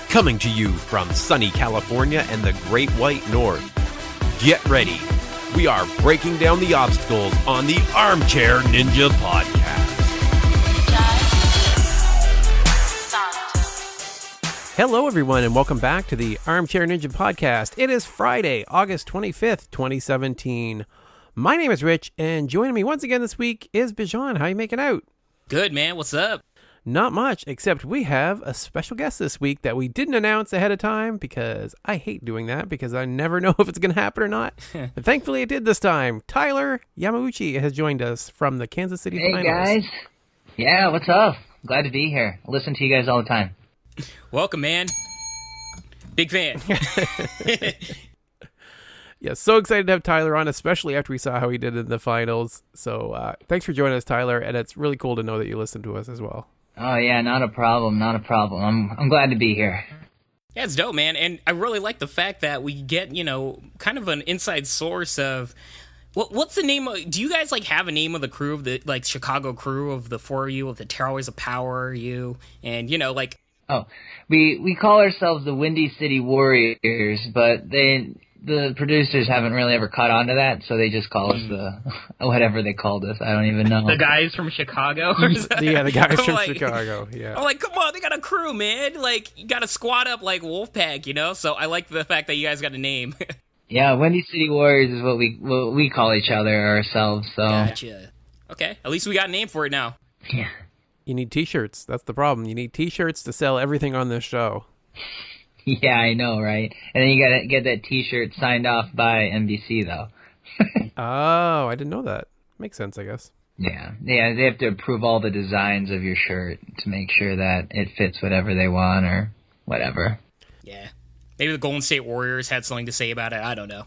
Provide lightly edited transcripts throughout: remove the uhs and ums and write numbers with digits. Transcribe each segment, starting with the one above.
Coming to you from sunny California and the Great White North. Get ready. We are breaking down the obstacles on the Armchair Ninja Podcast. Hello, everyone, and welcome back to the Armchair Ninja Podcast. It is Friday, August 25th, 2017. My name is Rich, and joining me once again this week is Bijan. How you making out? Good, man. What's up? Not much, except we have a special guest this week that we didn't announce ahead of time because I hate doing that because I never know if it's going to happen or not. And thankfully it did this time. Tyler Yamauchi has joined us from the Kansas City Finals. Hey, guys. Yeah, what's up? Glad to be here. I listen to you guys all the time. Welcome, man. Big fan. Yeah, so excited to have Tyler on, especially after we saw how he did in the finals. So thanks for joining us, Tyler, and it's really cool to know that you listen to us as well. Oh, yeah, not a problem, not a problem. I'm glad to be here. Yeah, it's dope, man. And I really like the fact that we get, kind of an inside source of... What's the name of... Do you guys, have a name of the crew, of the, Chicago crew of the four of you, of the Terrorways of Power, you, and, Oh, we call ourselves the Windy City Warriors, but the producers haven't really ever caught on to that, so they just call us the whatever they called us. I don't even know. The guys from Chicago? Yeah, the guys from Chicago, yeah. I'm like, come on, they got a crew, man. You got to squad up like Wolfpack, So I like the fact that you guys got a name. Yeah, Windy City Warriors is what we call each other ourselves, so. Gotcha. Okay, at least we got a name for it now. Yeah. You need t-shirts. That's the problem. You need t-shirts to sell everything on this show. Yeah, I know, right? And then you gotta get that t-shirt signed off by NBC, though. Oh, I didn't know that. Makes sense, I guess. Yeah, they have to approve all the designs of your shirt to make sure that it fits whatever they want or whatever. Yeah. Maybe the Golden State Warriors had something to say about it. I don't know.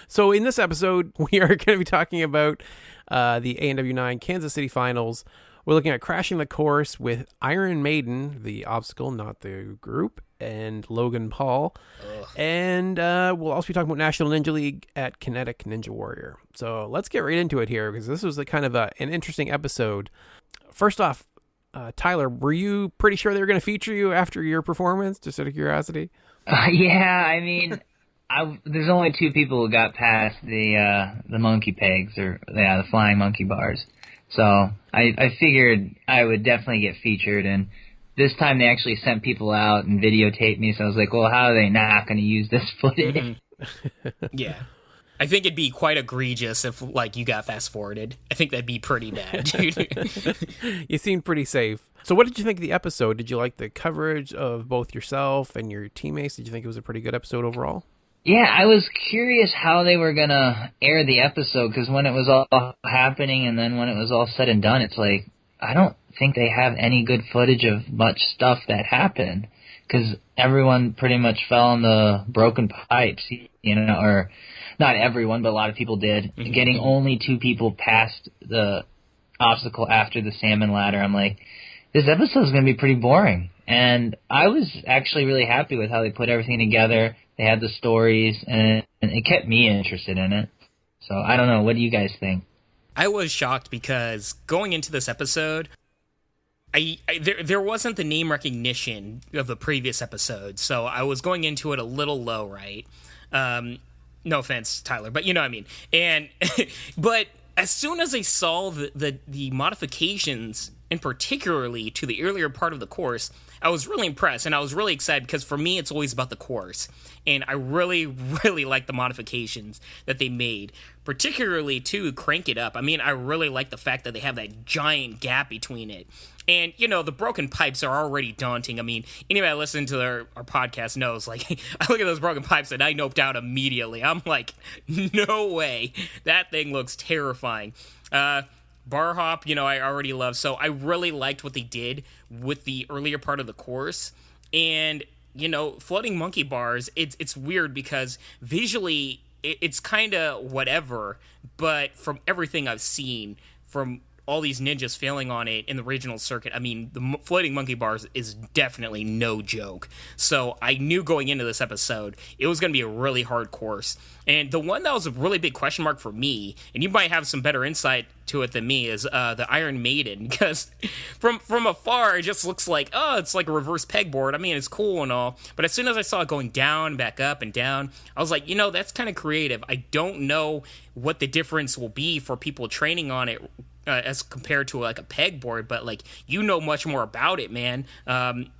So in this episode, we are going to be talking about the ANW9 Kansas City Finals. We're looking at crashing the course with Iron Maiden, the obstacle, not the group, and Logan Paul. Ugh. And we'll also be talking about National Ninja League at Kinetic Ninja Warrior. So let's get right into it here, because this was kind of an interesting episode. First off, Tyler, were you pretty sure they were going to feature you after your performance, just out of curiosity? Yeah, I mean, there's only two people who got past the monkey pegs, or the flying monkey bars. So I figured I would definitely get featured, and this time they actually sent people out and videotaped me, so I was like, well, how are they not going to use this footage? Mm-hmm. Yeah. I think it'd be quite egregious if, you got fast-forwarded. I think that'd be pretty bad, dude. You seemed pretty safe. So what did you think of the episode? Did you like the coverage of both yourself and your teammates? Did you think it was a pretty good episode overall? Yeah, I was curious how they were going to air the episode, because when it was all happening and then when it was all said and done, it's like, I don't think they have any good footage of much stuff that happened, because everyone pretty much fell on the broken pipes, or not everyone, but a lot of people did. Mm-hmm. Getting only two people past the obstacle after the salmon ladder, I'm like, this episode's going to be pretty boring. And I was actually really happy with how they put everything together. They had the stories, and it kept me interested in it. So, I don't know. What do you guys think? I was shocked because going into this episode, there wasn't the name recognition of the previous episode, so I was going into it a little low, right? No offense, Tyler, but you know what I mean. And but as soon as I saw the modifications, and particularly to the earlier part of the course, I was really impressed, and I was really excited, because for me, it's always about the course. And I really, really like the modifications that they made, particularly to Crank It Up. I mean, I really like the fact that they have that giant gap between it. And, the broken pipes are already daunting. I mean, anybody that listens to our podcast knows, I look at those broken pipes and I noped out immediately. I'm like, no way. That thing looks terrifying. Bar hop, I already love. So I really liked what they did with the earlier part of the course. And, floating monkey bars, it's weird because visually it's kind of whatever. But from everything I've seen from all these ninjas failing on it in the regional circuit, I mean, the floating monkey bars is definitely no joke. So I knew going into this episode, it was going to be a really hard course. And the one that was a really big question mark for me, and you might have some better insight to it than me, is the Iron Maiden, because from afar, it just looks like, oh, it's like a reverse pegboard. I mean, it's cool and all, but as soon as I saw it going down, back up, and down, I was like, that's kind of creative. I don't know what the difference will be for people training on it as compared to like a pegboard, but like, much more about it, man.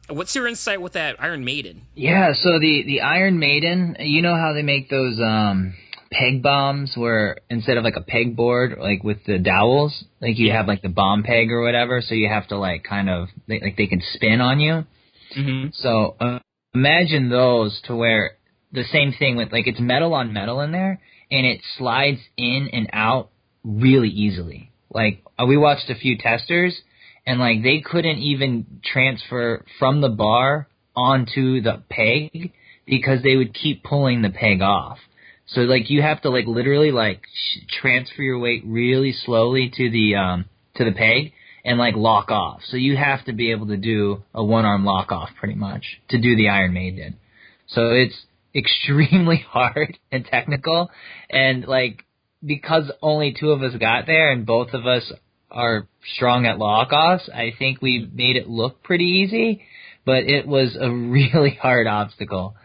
What's your insight with that Iron Maiden? Yeah, so the Iron Maiden, you know how they make those peg bombs where instead of like a pegboard, like with the dowels, like you have like the bomb peg or whatever, so you have to like kind of, they can spin on you. Mm-hmm. So imagine those to where the same thing with like it's metal on metal in there, and it slides in and out really easily. Like, we watched a few testers, and, like, they couldn't even transfer from the bar onto the peg because they would keep pulling the peg off. So, like, you have to, like, literally, like, transfer your weight really slowly to the peg and, like, lock off. So you have to be able to do a one-arm lock-off, pretty much, to do the Iron Maiden. So it's extremely hard and technical, and, like, because only two of us got there and both of us are strong at lock-offs, I think we made it look pretty easy, but it was a really hard obstacle.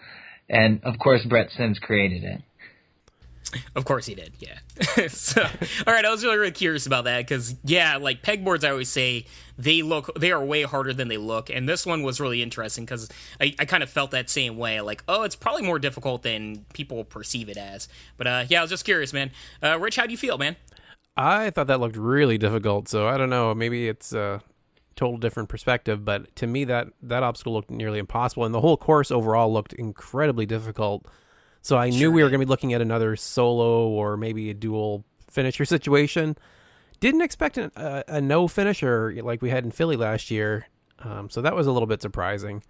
And, of course, Brett Sims created it. Of course he did, yeah. So, all right, I was really curious about that because, yeah, like pegboards, I always say they are way harder than they look, and this one was really interesting because I kind of felt that same way, like, oh, it's probably more difficult than people perceive it as. But yeah, I was just curious, man. Rich, how do you feel, man? I thought that looked really difficult, so I don't know, maybe it's a total different perspective, but to me that obstacle looked nearly impossible, and the whole course overall looked incredibly difficult. So I knew we were going to be looking at another solo or maybe a dual finisher situation. Didn't expect a no finisher like we had in Philly last year. So that was a little bit surprising.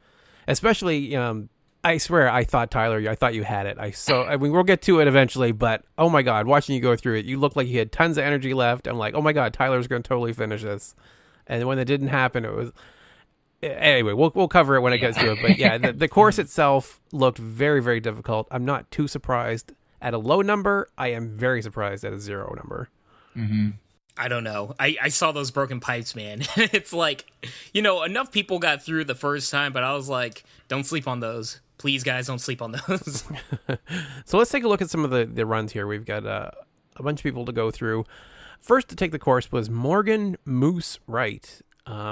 Especially, I swear, I thought you had it. I mean, we'll get to it eventually, but oh my God, watching you go through it, you looked like you had tons of energy left. I'm like, oh my God, Tyler's going to totally finish this. And when it didn't happen, it was... Anyway, we'll cover it when it gets to it. But yeah, the course itself looked very, very difficult. I'm not too surprised at a low number. I am very surprised at a 0 number. Mm-hmm. I don't know. I saw those broken pipes, man. It's like, enough people got through the first time, but I was like, don't sleep on those. Please, guys, don't sleep on those. So let's take a look at some of the runs here. We've got a bunch of people to go through. First to take the course was Morgan Moose Wright,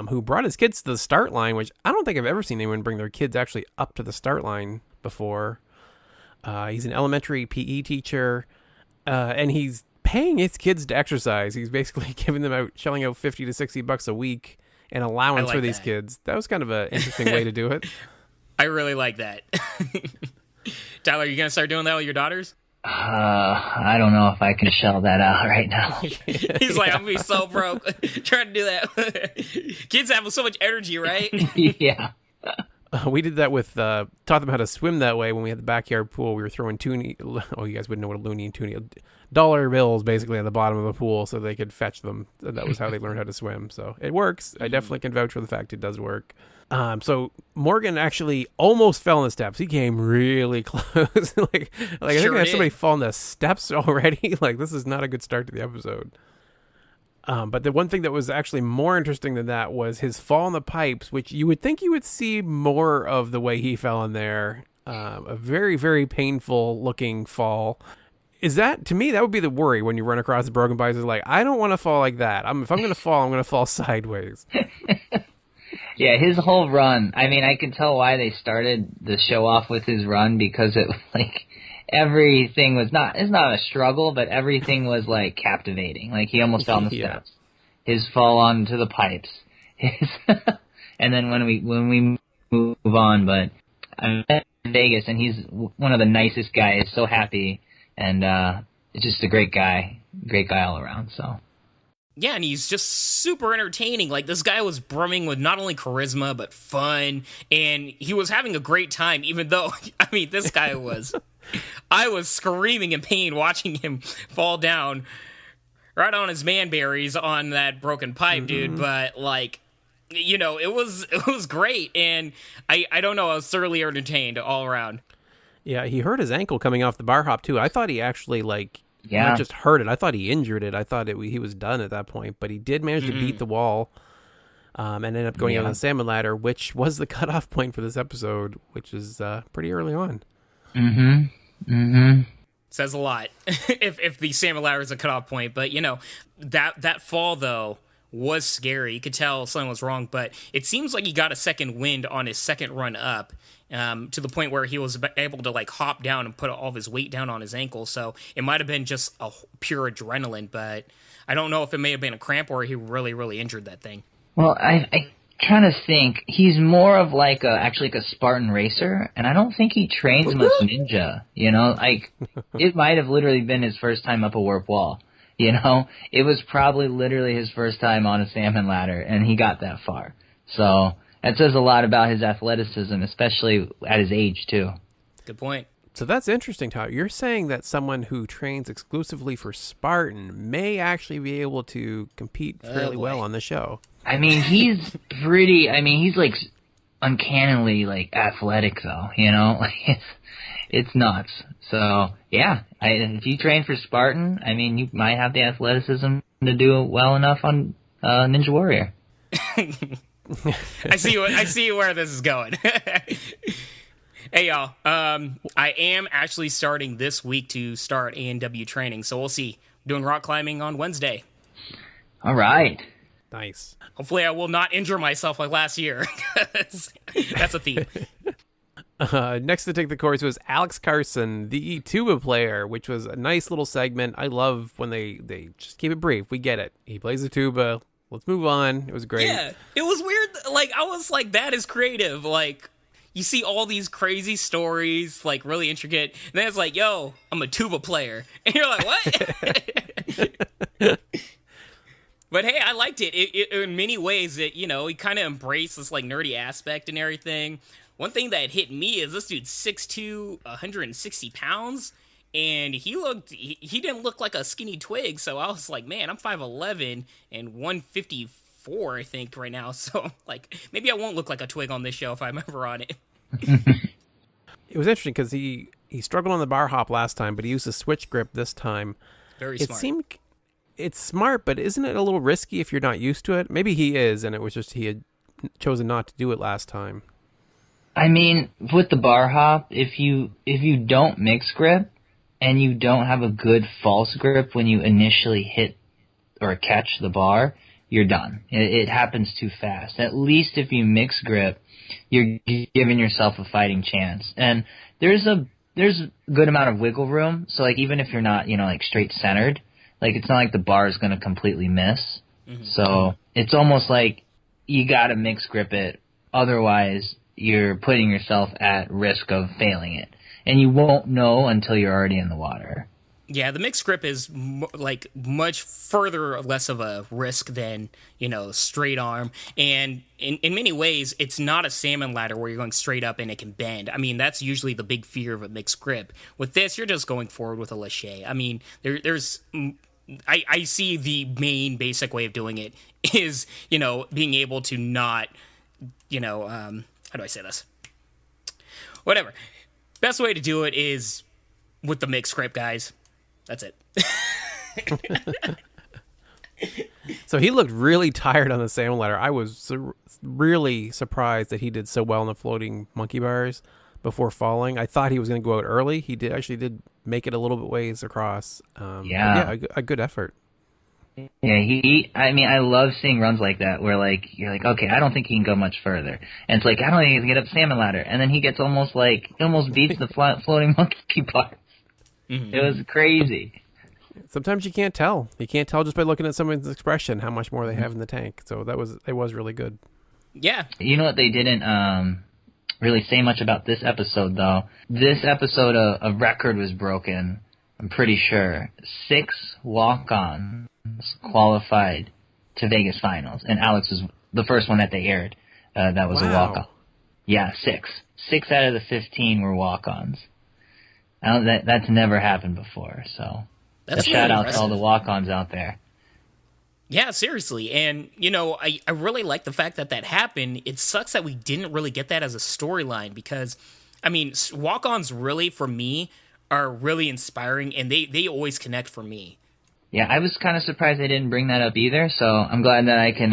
who brought his kids to the start line, which I don't think I've ever seen anyone bring their kids actually up to the start line before. He's an elementary PE teacher, and he's paying his kids to exercise. He's basically shelling out $50 to $60 a week in allowance for these kids. That was kind of an interesting way to do it. I really like that. Tyler, you going to start doing that with your daughters? I don't know if I can shell that out right now. He's like, I'm going to be so broke trying to do that. Kids have so much energy, right? Yeah. We did that with, taught them how to swim that way when we had the backyard pool. We were throwing you guys wouldn't know what a loony and toonie, dollar bills basically at the bottom of the pool so they could fetch them. That was how they learned how to swim. So it works. I definitely can vouch for the fact it does work. So Morgan actually almost fell in the steps. He came really close. like I think there's somebody fall in the steps already. Like, this is not a good start to the episode. But the one thing that was actually more interesting than that was his fall in the pipes, which you would think you would see more of the way he fell in there. A very, very painful looking fall. To me, that would be the worry when you run across the broken pipes. Is like, I don't want to fall like that. If I'm going to fall, I'm going to fall sideways. Yeah, his whole run. I mean, I can tell why they started the show off with his run, because it was like everything was it's not a struggle, but everything was like captivating. Like, he almost fell on the steps. His fall onto the pipes. And then when we move on, but I'm in Vegas, and he's one of the nicest guys, so happy, and just a great guy all around, so. Yeah, and he's just super entertaining. Like, this guy was brimming with not only charisma, but fun, and he was having a great time, even though, I mean, this guy was... I was screaming in pain watching him fall down. right on his man berries on that broken pipe, dude. But like, you know, it was great, and I don't know, I was thoroughly entertained all around. Yeah, he hurt his ankle coming off the bar hop too. I thought he actually not just hurt it. I thought he injured it. I thought he was done at that point, but he did manage to beat the wall. And ended up going out on the salmon ladder, which was the cutoff point for this episode, which is pretty early on. Says a lot if the salmon ladder is a cutoff point. But, you know, that fall, though, was scary. You could tell something was wrong, but it seems like he got a second wind on his second run up, to the point where he was able to, like, hop down and put all of his weight down on his ankle. So it might have been just a pure adrenaline, but I don't know if it may have been a cramp or he really, really injured that thing. Well, I kind of think he's more of like a Spartan racer, and I don't think he trains much ninja. You know, like it might have literally been his first time up a warp wall. You know, it was probably literally his first time on a salmon ladder, and he got that far. So that says a lot about his athleticism, especially at his age too. Good point. So that's interesting, Tyler. You're saying that someone who trains exclusively for Spartan may actually be able to compete fairly well on the show. I mean, he's like uncannily like athletic though, you know, like it's nuts. So yeah, if you train for Spartan, I mean, you might have the athleticism to do well enough on Ninja Warrior. I see where this is going. Hey y'all, I am actually starting this week to start ANW training, so we'll see. Doing rock climbing on Wednesday. All right. Nice. Hopefully I will not injure myself like last year. That's a theme. Next to take the course was Alex Carson, the tuba player, which was a nice little segment. I love when they just keep it brief. We get it. He plays the tuba. Let's move on. It was great. Yeah, it was weird. Like, I was like, that is creative. Like, you see all these crazy stories, like, really intricate. And then it's like, yo, I'm a tuba player. And you're like, what? But hey, I liked it. It in many ways, he kind of embraced this like nerdy aspect and everything. One thing that hit me is this dude's 6'2", 160 pounds, and he didn't look like a skinny twig. So I was like, man, I'm 5'11" and 154, I think, right now. So like, maybe I won't look like a twig on this show if I'm ever on it. It was interesting because he struggled on the bar hop last time, but he used a switch grip this time. Very smart. It's smart, but isn't it a little risky if you're not used to it? Maybe he is, and it was just he had chosen not to do it last time. I mean, with the bar hop, if you don't mix grip and you don't have a good false grip when you initially hit or catch the bar, you're done. It happens too fast. At least if you mix grip, you're giving yourself a fighting chance. And there's a good amount of wiggle room. So like even if you're not, like straight centered, like it's not like the bar is going to completely miss. Mm-hmm. So it's almost like you got to mix grip it. Otherwise, you're putting yourself at risk of failing it. And you won't know until you're already in the water. Yeah, the mixed grip is much further or less of a risk than, straight arm. And in many ways, it's not a salmon ladder where you're going straight up and it can bend. I mean, that's usually the big fear of a mixed grip. With this, you're just going forward with a lache. I mean, I see the main basic way of doing it is, being able to not, how do I say this? Whatever. Best way to do it is with the mixed grip, guys. That's it. So he looked really tired on the salmon ladder. I was really surprised that he did so well on the floating monkey bars before falling. I thought he was going to go out early. He did make it a little bit ways across. A good effort. Yeah, I love seeing runs like that where like you're like, okay, I don't think he can go much further, and it's like I don't think he can get up salmon ladder, and then he gets almost beats the floating monkey bars. Mm-hmm. It was crazy. Sometimes you can't tell. You can't tell just by looking at someone's expression how much more they have in the tank. So it was really good. Yeah. You know what they didn't really say much about this episode though. This episode a record was broken. I'm pretty sure 6 walk-ons qualified to Vegas finals, and Alex was the first one that they aired. That was a walk-on. Yeah, 6. 6 out of the 15 were walk-ons. That's never happened before. So That's shout out impressive. to all the walk-ons out there. Yeah, seriously. And, I really like the fact that happened. It sucks that we didn't really get that as a storyline because, walk-ons really, for me, are really inspiring, and they always connect for me. Yeah, I was kind of surprised they didn't bring that up either, so I'm glad that I can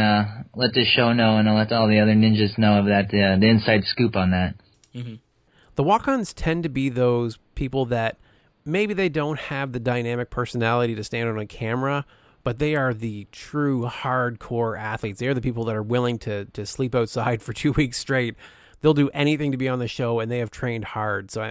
let this show know and I'll let all the other ninjas know of that, the inside scoop on that. Mm-hmm. The walk-ons tend to be those people that maybe they don't have the dynamic personality to stand on a camera, but they are the true hardcore athletes. They are the people that are willing to sleep outside for 2 weeks straight. They'll do anything to be on the show, and they have trained hard. So,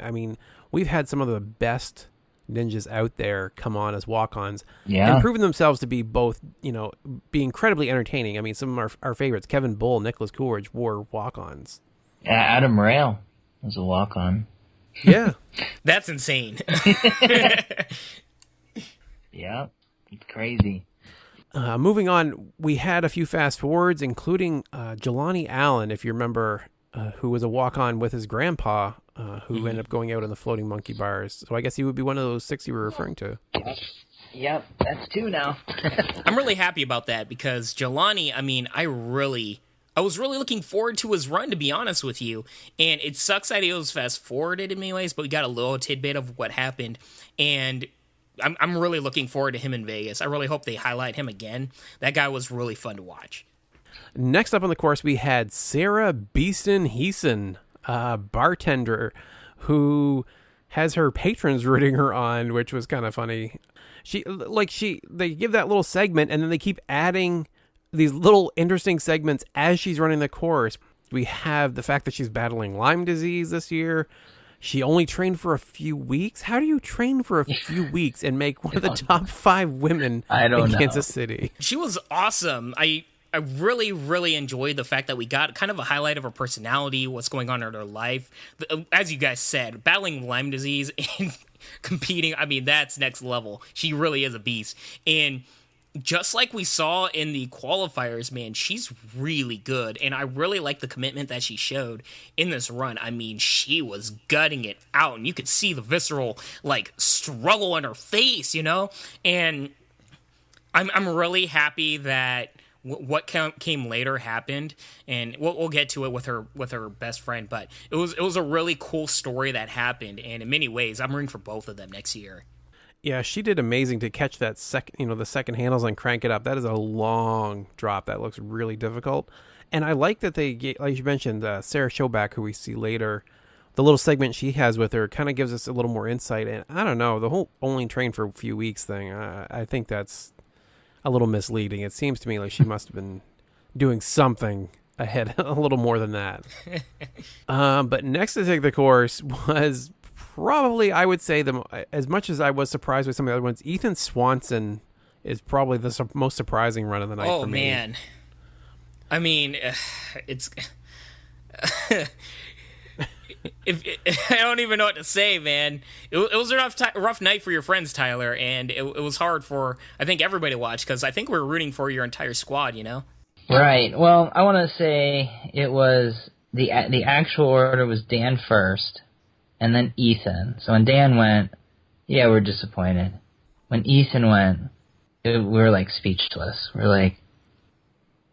we've had some of the best ninjas out there come on as walk-ons and proven themselves to be both, be incredibly entertaining. Some of our favorites, Kevin Bull, Nicholas Coolidge, were walk-ons. Yeah, Adam Rail was a walk-on. Yeah. That's insane. Yeah, it's crazy. Moving on, we had a few fast forwards, including Jelani Allen, if you remember, who was a walk-on with his grandpa, who ended up going out in the floating monkey bars. So I guess he would be one of those 6 you were referring to. Yep, that's 2 now. I'm really happy about that because Jelani, I was really looking forward to his run, to be honest with you. And it sucks that it was fast forwarded in many ways, but we got a little tidbit of what happened. And I'm really looking forward to him in Vegas. I really hope they highlight him again. That guy was really fun to watch. Next up on the course, we had Sarah Beeston Heeson, a bartender who has her patrons rooting her on, which was kind of funny. They give that little segment, and then they keep adding these little interesting segments as she's running the course. We have the fact that she's battling Lyme disease this year. She only trained for a few weeks. How do you train for a few weeks and make one of the top 5 women in Kansas City? She was awesome. I really, really enjoyed the fact that we got kind of a highlight of her personality, what's going on in her life. As you guys said, battling Lyme disease and competing, that's next level. She really is a beast. And just like we saw in the qualifiers, man, she's really good. And I really like the commitment that she showed in this run. She was gutting it out, and you could see the visceral, struggle in her face, And I'm really happy that what came later happened, and we'll get to it with her best friend. But it was a really cool story that happened, and in many ways, I'm rooting for both of them next year. Yeah, she did amazing to catch that the second handles and crank it up. That is a long drop. That looks really difficult. And I like that they, like you mentioned, Sarah Schoback, who we see later, the little segment she has with her kind of gives us a little more insight. And I don't know, the whole only train for a few weeks thing, I think that's a little misleading. It seems to me like she must have been doing something ahead a little more than that. But next to take the course was probably, I would say, as much as I was surprised with some of the other ones, Ethan Swanson is probably the most surprising run of the night for me. Oh, man. It's... I don't even know what to say, man. It was a rough night for your friends, Tyler, and it was hard for, I think, everybody to watch, because I think we're rooting for your entire squad, Right. Well, I want to say it was the actual order was Dan first, and then Ethan. So when Dan went, yeah, we're disappointed. When Ethan went, we were speechless. We're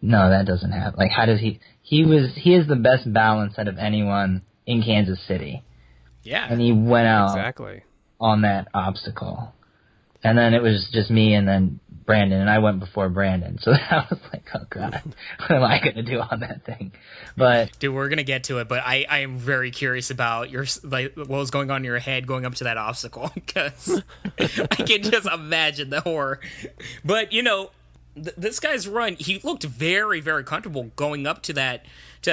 no, that doesn't happen. How does he is the best balance out of anyone in Kansas City. Yeah. And he went out exactly on that obstacle. And then it was just me and then Brandon, and I went before Brandon. So I was oh, God, what am I going to do on that thing? But dude, we're going to get to it, but I am very curious about what was going on in your head going up to that obstacle, because I can just imagine the horror. But, this guy's run, he looked very, very comfortable going up to that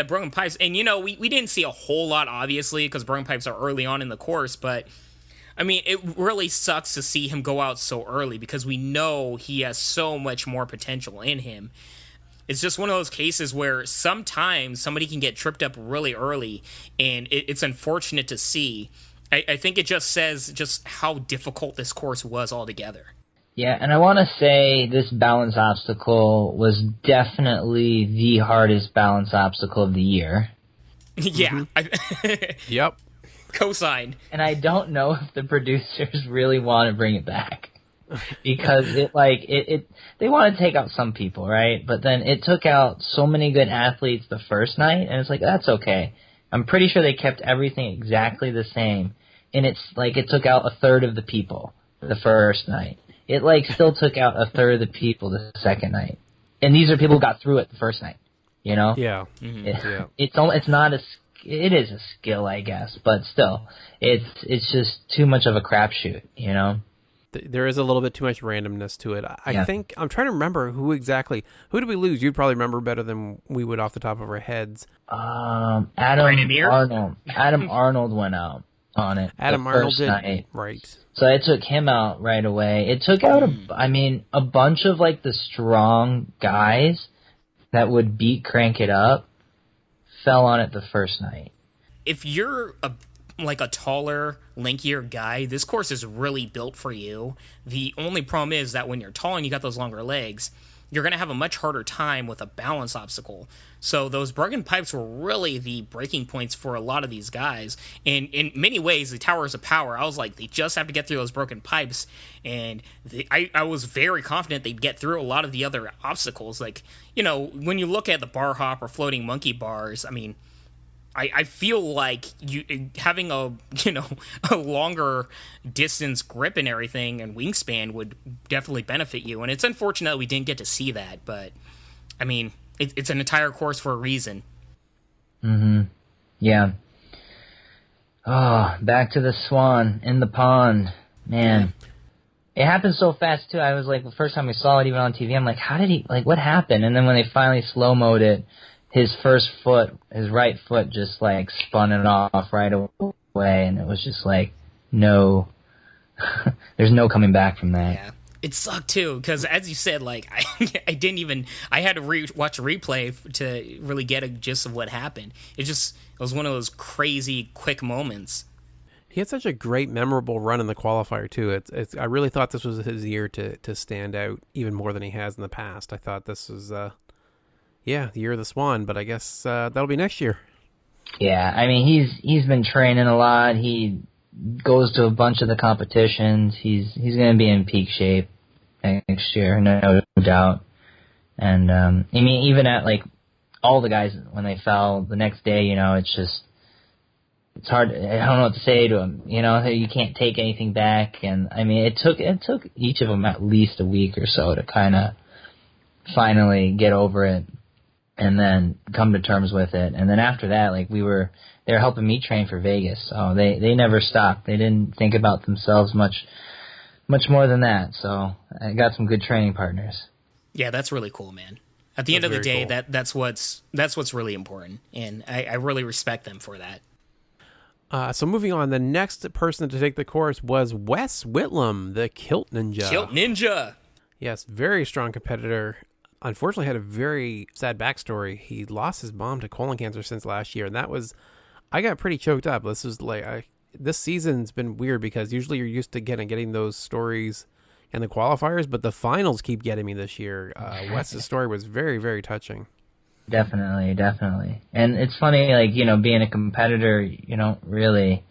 Broken Pipes. And, we didn't see a whole lot, obviously, because Broken Pipes are early on in the course, but it really sucks to see him go out so early, because we know he has so much more potential in him. It's just one of those cases where sometimes somebody can get tripped up really early, and it's unfortunate to see. I think it just says just how difficult this course was altogether. Yeah, and I want to say this balance obstacle was definitely the hardest balance obstacle of the year. Yeah. Yep. Cosign. And I don't know if the producers really want to bring it back. because it they want to take out some people, right? But then it took out so many good athletes the first night, and it's like, that's okay. I'm pretty sure they kept everything exactly the same, and it's like it took out a third of the people the first night. It like still took out a third of the people the second night, and these are people who got through it the first night. You know? Yeah. It's not it is a skill, I guess, but still, it's just too much of a crapshoot. You know? There is a little bit too much randomness to it. I think I'm trying to remember who did we lose? You'd probably remember better than we would off the top of our heads. Adam Arnold. Adam Arnold went out on it. Adam Arnold did, night. Right. So it took him out right away. It took out a bunch of like the strong guys that would beat Crank It Up fell on it the first night. If you're a taller, lankier guy, this course is really built for you. The only problem is that when you're tall and you got those longer legs, you're going to have a much harder time with a balance obstacle. So those broken pipes were really the breaking points for a lot of these guys. And in many ways, the Towers of Power, I was like, they just have to get through those broken pipes. And I was very confident they'd get through a lot of the other obstacles. Like, you know, when you look at the bar hop or floating monkey bars, I mean, I feel like you having a longer distance grip and everything and wingspan would definitely benefit you. And it's unfortunate we didn't get to see that, but I mean, it's an entire course for a reason. Mm-hmm. Yeah. Oh, back to the swan in the pond, man. Yeah. It happened so fast too. I was like, the first time we saw it even on TV, I'm like, how did he? Like, what happened? And then when they finally slow-moed it, his right foot just like spun it off right away, and it was just like, no, there's no coming back from that. Yeah, it sucked too, because as you said, like I had to watch a replay to really get a gist of what happened. It was one of those crazy quick moments. He had such a great, memorable run in the qualifier too. I really thought this was his year to stand out even more than he has in the past. I thought this was. The year of the Swan, but I guess that'll be next year. Yeah, I mean, he's been training a lot. He goes to a bunch of the competitions. He's going to be in peak shape next year, no doubt. And I mean, even at like all the guys when they fell the next day, you know, it's hard. I don't know what to say to him. You know, you can't take anything back. And I mean, it took each of them at least a week or so to kind of finally get over it. And then come to terms with it. And then after that, like they were helping me train for Vegas. So they never stopped. They didn't think about themselves much more than that. So I got some good training partners. Yeah, that's really cool, man. At the end of the day, cool. that's what's really important. And I really respect them for that. So moving on, the next person to take the course was Wes Whitlam, the Kilt Ninja. Kilt Ninja! Yes, very strong competitor. Unfortunately had a very sad backstory. He lost his mom to colon cancer since last year, and I got pretty choked up. This was like this season's been weird because usually you're used to getting those stories in the qualifiers, but the finals keep getting me this year. Wes's story was very, very touching. Definitely. And it's funny, like, you know, being a competitor, you don't really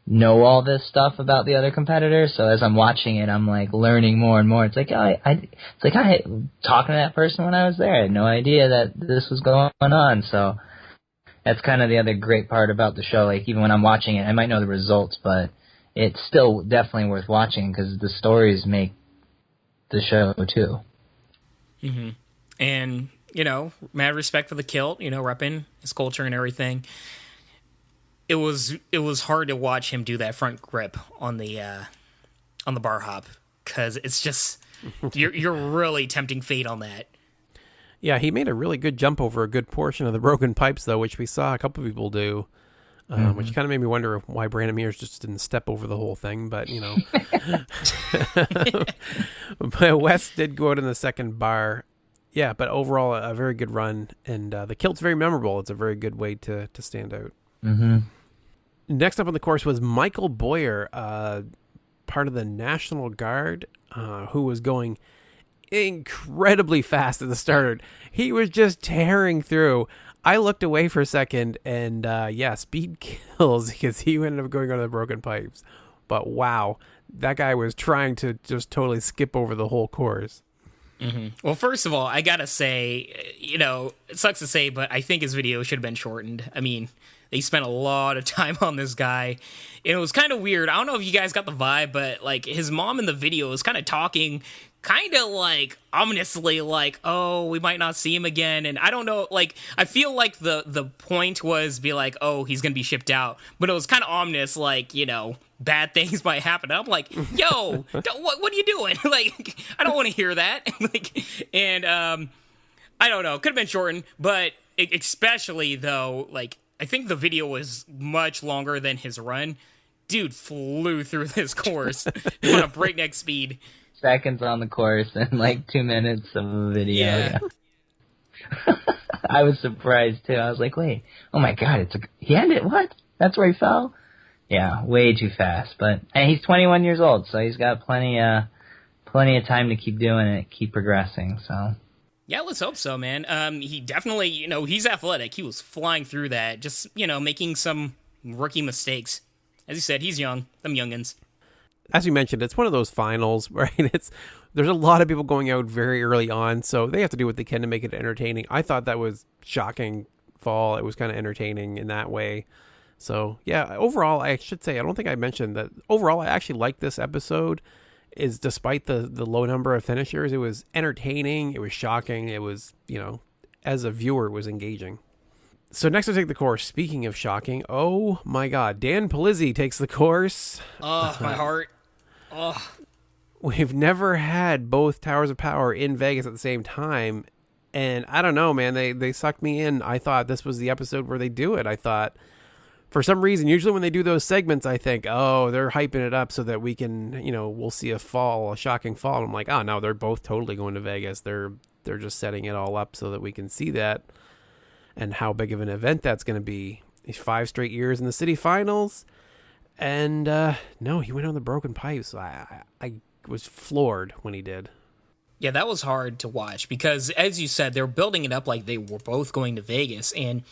know all this stuff about the other competitors. So as I'm watching it, I'm like learning more and more. It's like I talking to that person when I was there. I had no idea that this was going on. So that's kind of the other great part about the show. Like even when I'm watching it, I might know the results, but it's still definitely worth watching because the stories make the show too. Mm-hmm. And you know, mad respect for the Kilt. You know, repping his culture and everything. It was hard to watch him do that front grip on the bar hop because it's just you're really tempting fate on that. Yeah, he made a really good jump over a good portion of the broken pipes though, which we saw a couple of people do, which kind of made me wonder why Brandon Mears just didn't step over the whole thing. But you know, but Wes did go out in the second bar. Yeah, but overall a very good run, and the Kilt's very memorable. It's a very good way to stand out. Mm-hmm. Next up on the course was Michael Boyer, part of the National Guard, who was going incredibly fast at the start. He was just tearing through. I looked away for a second, and speed kills because he ended up going on the broken pipes. But wow, that guy was trying to just totally skip over the whole course. Mm-hmm. Well, first of all, I gotta say, it sucks to say, but I think his video should have been shortened. I mean, they spent a lot of time on this guy. And it was kind of weird. I don't know if you guys got the vibe, but like his mom in the video was kind of talking kind of like ominously, like, oh, we might not see him again. And I don't know, like, I feel like the point was be like, oh, he's gonna be shipped out, but it was kind of ominous, like, bad things might happen. I'm like, yo, what are you doing? Like, I don't want to hear that. I don't know, could have been shortened, but especially though, like, I think the video was much longer than his run. Dude flew through this course on a breakneck speed. Seconds on the course and like 2 minutes of a video. Yeah. I was surprised too. I was like, wait, oh my god, he ended what? That's where he fell? Yeah, way too fast. And he's 21 years old, so he's got plenty of time to keep doing it, keep progressing. So yeah, let's hope so, man. He definitely, he's athletic. He was flying through that, just making some rookie mistakes. As you said, he's young. Them youngins. As you mentioned, it's one of those finals, right? There's a lot of people going out very early on, so they have to do what they can to make it entertaining. I thought that was shocking fall. It was kind of entertaining in that way. So, yeah, overall, I should say, I don't think I mentioned that overall, I actually like this episode. Is despite the low number of finishers, it was entertaining, it was shocking, it was, as a viewer, it was engaging. So next I take the course. Speaking of shocking, oh my god, Dan Polizzi takes the course. Oh, my heart. Oh. We've never had both Towers of Power in Vegas at the same time, and I don't know, man, they sucked me in. I thought this was the episode where they do it. I thought, for some reason, usually when they do those segments, I think, oh, they're hyping it up so that we can, we'll see a shocking fall. And I'm like, oh no, they're both totally going to Vegas. They're just setting it all up so that we can see that and how big of an event that's going to be. 5 straight years in the city finals. And no, he went on the broken pipes. So I was floored when he did. Yeah, that was hard to watch because, as you said, they're building it up like they were both going to Vegas. And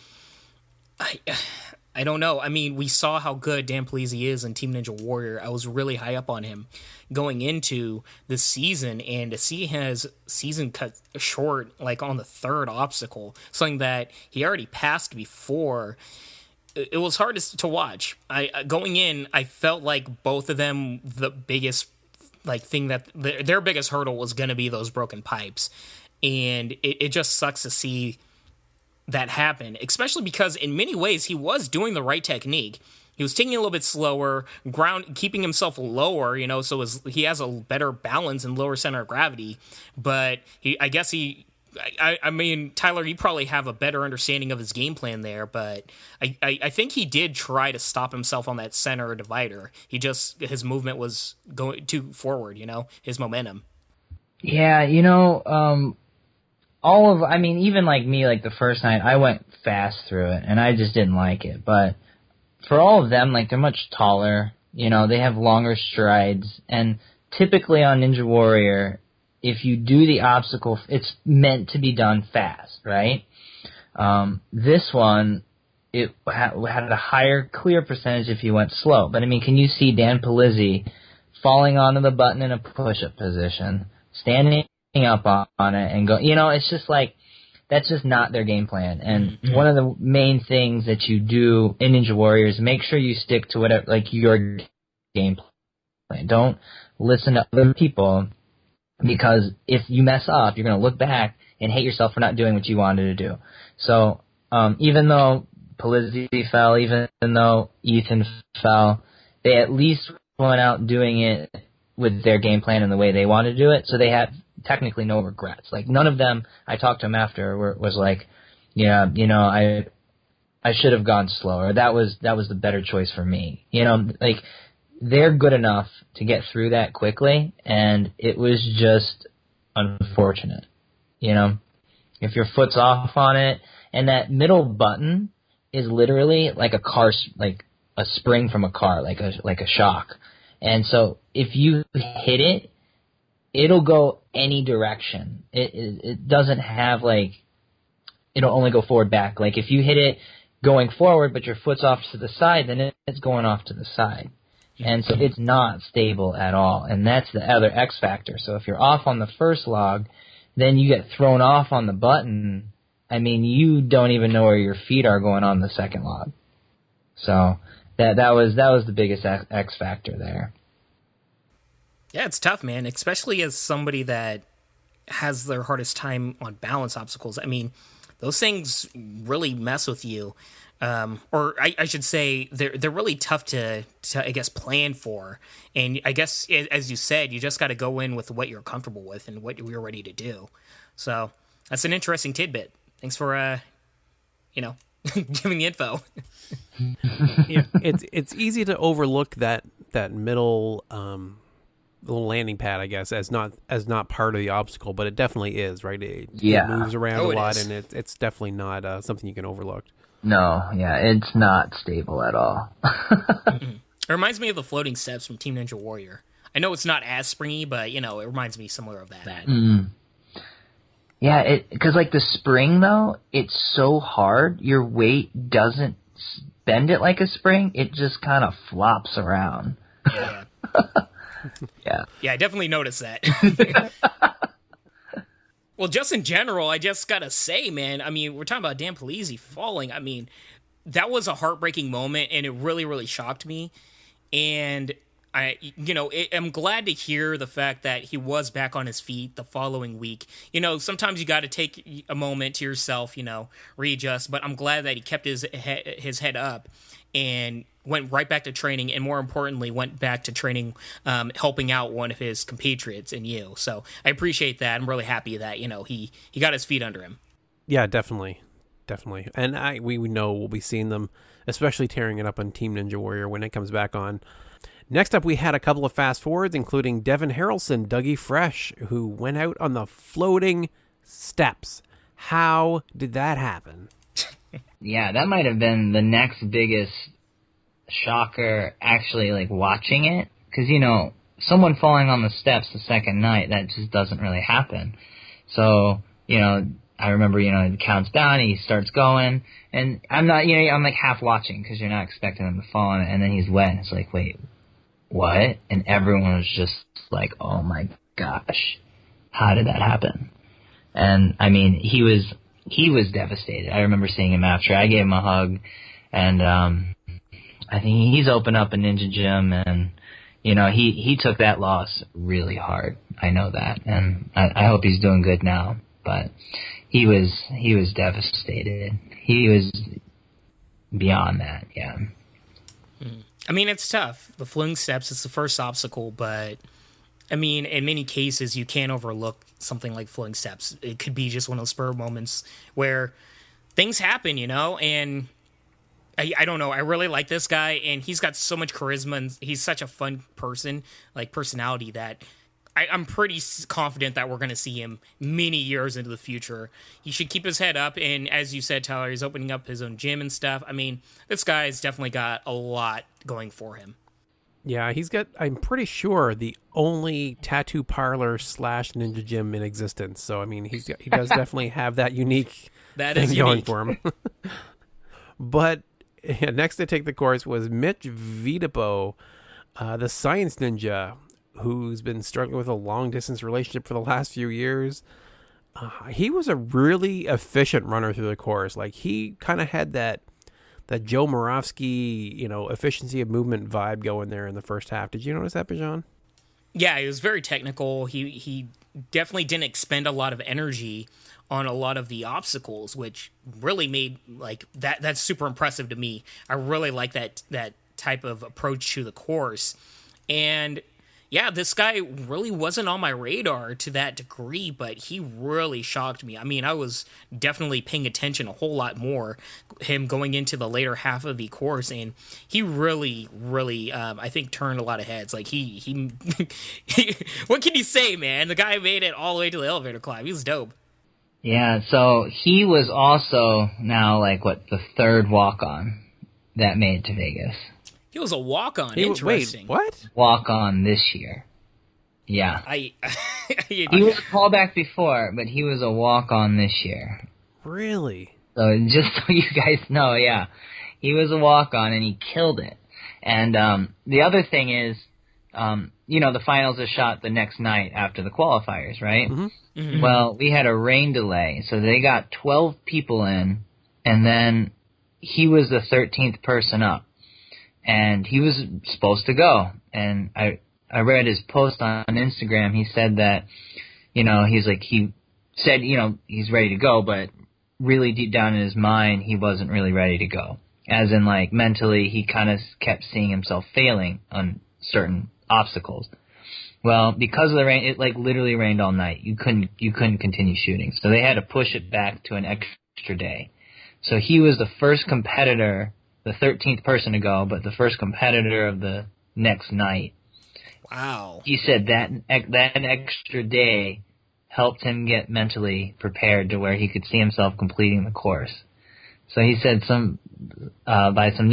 I don't know. I mean, we saw how good Dan Polizzi is in Team Ninja Warrior. I was really high up on him going into this season, and to see his season cut short, like on the 3rd obstacle, something that he already passed before, it was hard to watch. Going in, I felt like both of them, the biggest thing that their biggest hurdle was going to be those broken pipes, and it just sucks to see that happened, especially because in many ways he was doing the right technique. He was taking it a little bit slower, keeping himself lower, so he has a better balance and lower center of gravity. But I mean, Tyler, you probably have a better understanding of his game plan there, but I think he did try to stop himself on that center divider. His movement was going too forward, his momentum. Yeah, even like me, like the first night, I went fast through it, and I just didn't like it. But for all of them, like, they're much taller, they have longer strides, and typically on Ninja Warrior, if you do the obstacle, it's meant to be done fast, right? This one, it had a higher clear percentage if you went slow. But, I mean, can you see Dan Polizzi falling onto the button in a push-up position, standing up on it and go, it's just like, that's just not their game plan. And one of the main things that you do in Ninja Warrior is make sure you stick to whatever, like, your game plan. Don't listen to other people, because if you mess up, you're going to look back and hate yourself for not doing what you wanted to do. So, even though Polizzi fell, even though Ethan fell, they at least went out doing it with their game plan and the way they wanted to do it, so they had technically no regrets. Like, none of them, I talked to him after, was like, yeah, I should have gone slower. That was the better choice for me. Like, they're good enough to get through that quickly, and it was just unfortunate. If your foot's off on it, and that middle button is literally like a car, like a spring from a car, like a shock. And so if you hit it, it'll go any direction. It doesn't have, like, it'll only go forward, back. Like, if you hit it going forward but your foot's off to the side, then it's going off to the side. And so it's not stable at all. And that's the other X factor. So if you're off on the first log, then you get thrown off on the button. I mean, you don't even know where your feet are going on the second log. So that was the biggest X factor there. Yeah, it's tough, man, especially as somebody that has their hardest time on balance obstacles. I mean, those things really mess with you. Or I should say they're really tough to I guess plan for. And I guess, as you said, you just got to go in with what you're comfortable with and what you're ready to do. So that's an interesting tidbit. Thanks for giving the info. Yeah, it's easy to overlook that middle little landing pad, I guess, as not part of the obstacle, but it definitely is, right? It moves around a lot, and it's definitely not something you can overlook. No, yeah, it's not stable at all. It reminds me of the floating steps from Team Ninja Warrior. I know it's not as springy, but, it reminds me similar of that. Mm. Yeah, because like the spring, though, it's so hard, your weight doesn't bend it like a spring, it just kind of flops around. Yeah. Yeah. Yeah, I definitely noticed that. Well, just in general, I just gotta say, man, I mean, we're talking about Dan Polizzi falling. I mean, that was a heartbreaking moment, and it really, really shocked me. And I'm glad to hear the fact that he was back on his feet the following week. Sometimes you got to take a moment to yourself, readjust. But I'm glad that he kept his head up and went right back to training, and more importantly, went back to training, helping out one of his compatriots in you. So I appreciate that. I'm really happy that, he got his feet under him. Yeah, definitely. And we know we'll be seeing them, especially tearing it up on Team Ninja Warrior when it comes back on. Next up, we had a couple of fast forwards, including Devin Harrelson, Dougie Fresh, who went out on the floating steps. How did that happen? Yeah, that might have been the next biggest shocker, actually, like, watching it. Because, someone falling on the steps the second night, that just doesn't really happen. So, I remember, it counts down, he starts going, and I'm not, I'm like half watching, because you're not expecting him to fall on it, and then he's wet, and it's like, wait, what? And everyone was just like, oh my gosh, how did that happen? And, I mean, he was devastated. I remember seeing him after. I gave him a hug, and I think he's opened up a ninja gym, and he took that loss really hard. I know that, and I hope he's doing good now. But he was devastated. He was beyond that. Yeah. I mean, it's tough. The floating steps, it's the first obstacle, but I mean, in many cases, you can't overlook something like floating steps. It could be just one of those spur moments where things happen, and I don't know. I really like this guy, and he's got so much charisma, and he's such a fun person, like personality, that I'm pretty confident that we're going to see him many years into the future. He should keep his head up, and as you said, Tyler, he's opening up his own gym and stuff. I mean, this guy's definitely got a lot going for him. Yeah, he's got, I'm pretty sure, the only tattoo parlor / ninja gym in existence. So, I mean, he does definitely have that unique thing going for him. But next to take the course was Mitch Vidapo, the science ninja, who's been struggling with a long-distance relationship for the last few years. He was a really efficient runner through the course. Like, he kind of had that Joe Moravsky, efficiency of movement vibe going there in the first half. Did you notice that, Bijan? Yeah, he was very technical. He definitely didn't expend a lot of energy on a lot of the obstacles, which really made, like, that's super impressive to me. I really like that type of approach to the course. And yeah, this guy really wasn't on my radar to that degree, but he really shocked me. I mean, I was definitely paying attention a whole lot more, him going into the later half of the course, and he really, really, I think, turned a lot of heads. Like, he what can you say, man? The guy made it all the way to the elevator climb. He was dope. Yeah, so he was also now, like, the third walk-on that made it to Vegas. He was a walk-on. Interesting. Wait, what? Walk-on this year. Yeah. He was a callback before, but he was a walk-on this year. Really? So just so you guys know, yeah. He was a walk-on, and he killed it. And the other thing is, the finals are shot the next night after the qualifiers, right? Mm-hmm. Mm-hmm. Well, we had a rain delay, so they got 12 people in, and then he was the 13th person up. And he was supposed to go. And I read his post on Instagram. He said that, he said, he's ready to go, but really deep down in his mind, he wasn't really ready to go. As in, mentally, he kind of kept seeing himself failing on certain obstacles. Well, because of the rain, it literally rained all night. You couldn't continue shooting. So they had to push it back to an extra day. So he was the first competitor, the 13th person to go, but the first competitor of the next night. Wow. He said that extra day helped him get mentally prepared to where he could see himself completing the course. So he said by some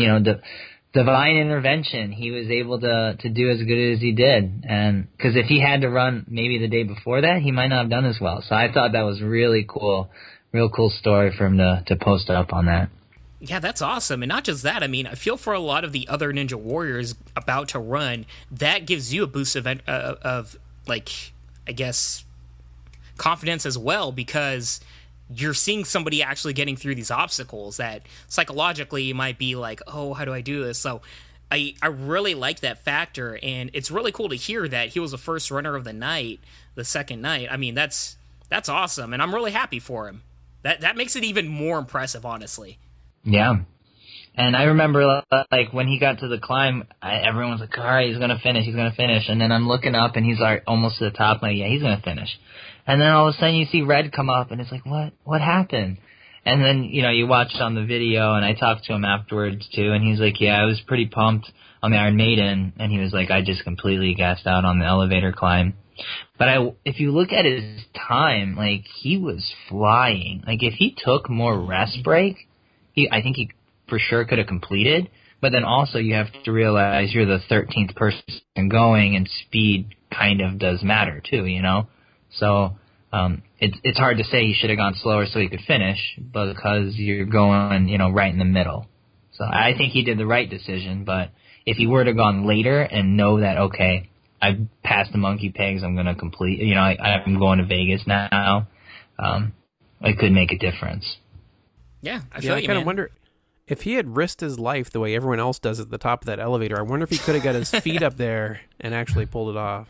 divine intervention, he was able to do as good as he did. And because if he had to run maybe the day before that, he might not have done as well. So I thought that was really cool, real cool story for him to post up on that. Yeah, that's awesome. And not just that, I mean, I feel for a lot of the other Ninja Warriors about to run, that gives you a boost of I guess, confidence as well, because you're seeing somebody actually getting through these obstacles that psychologically you might be like, oh, how do I do this? So I really like that factor, and it's really cool to hear that he was the first runner of the night, the second night. I mean, that's awesome, and I'm really happy for him. That makes it even more impressive, honestly. Yeah. And I remember, when he got to the climb, everyone was like, all right, he's going to finish. And then I'm looking up, and he's almost to the top. I'm like, yeah, he's going to finish. And then all of a sudden you see red come up, and it's like, what happened? And then, you watch on the video, and I talked to him afterwards, too, and he's like, yeah, I was pretty pumped on the Iron Maiden. And he was like, I just completely gassed out on the elevator climb. But if you look at his time, he was flying. If he took more rest break, I think he for sure could have completed, but then also you have to realize you're the 13th person going, and speed kind of does matter too, So it's hard to say he should have gone slower so he could finish, because you're going, right in the middle. So I think he did the right decision, but if he were to have gone later and know that, okay, I passed the monkey pegs, I'm going to complete, I'm going to Vegas now, it could make a difference. Yeah, I feel you, I kind man. of wonder if he had risked his life the way everyone else does at the top of that elevator. I wonder if he could have got his feet up there and actually pulled it off.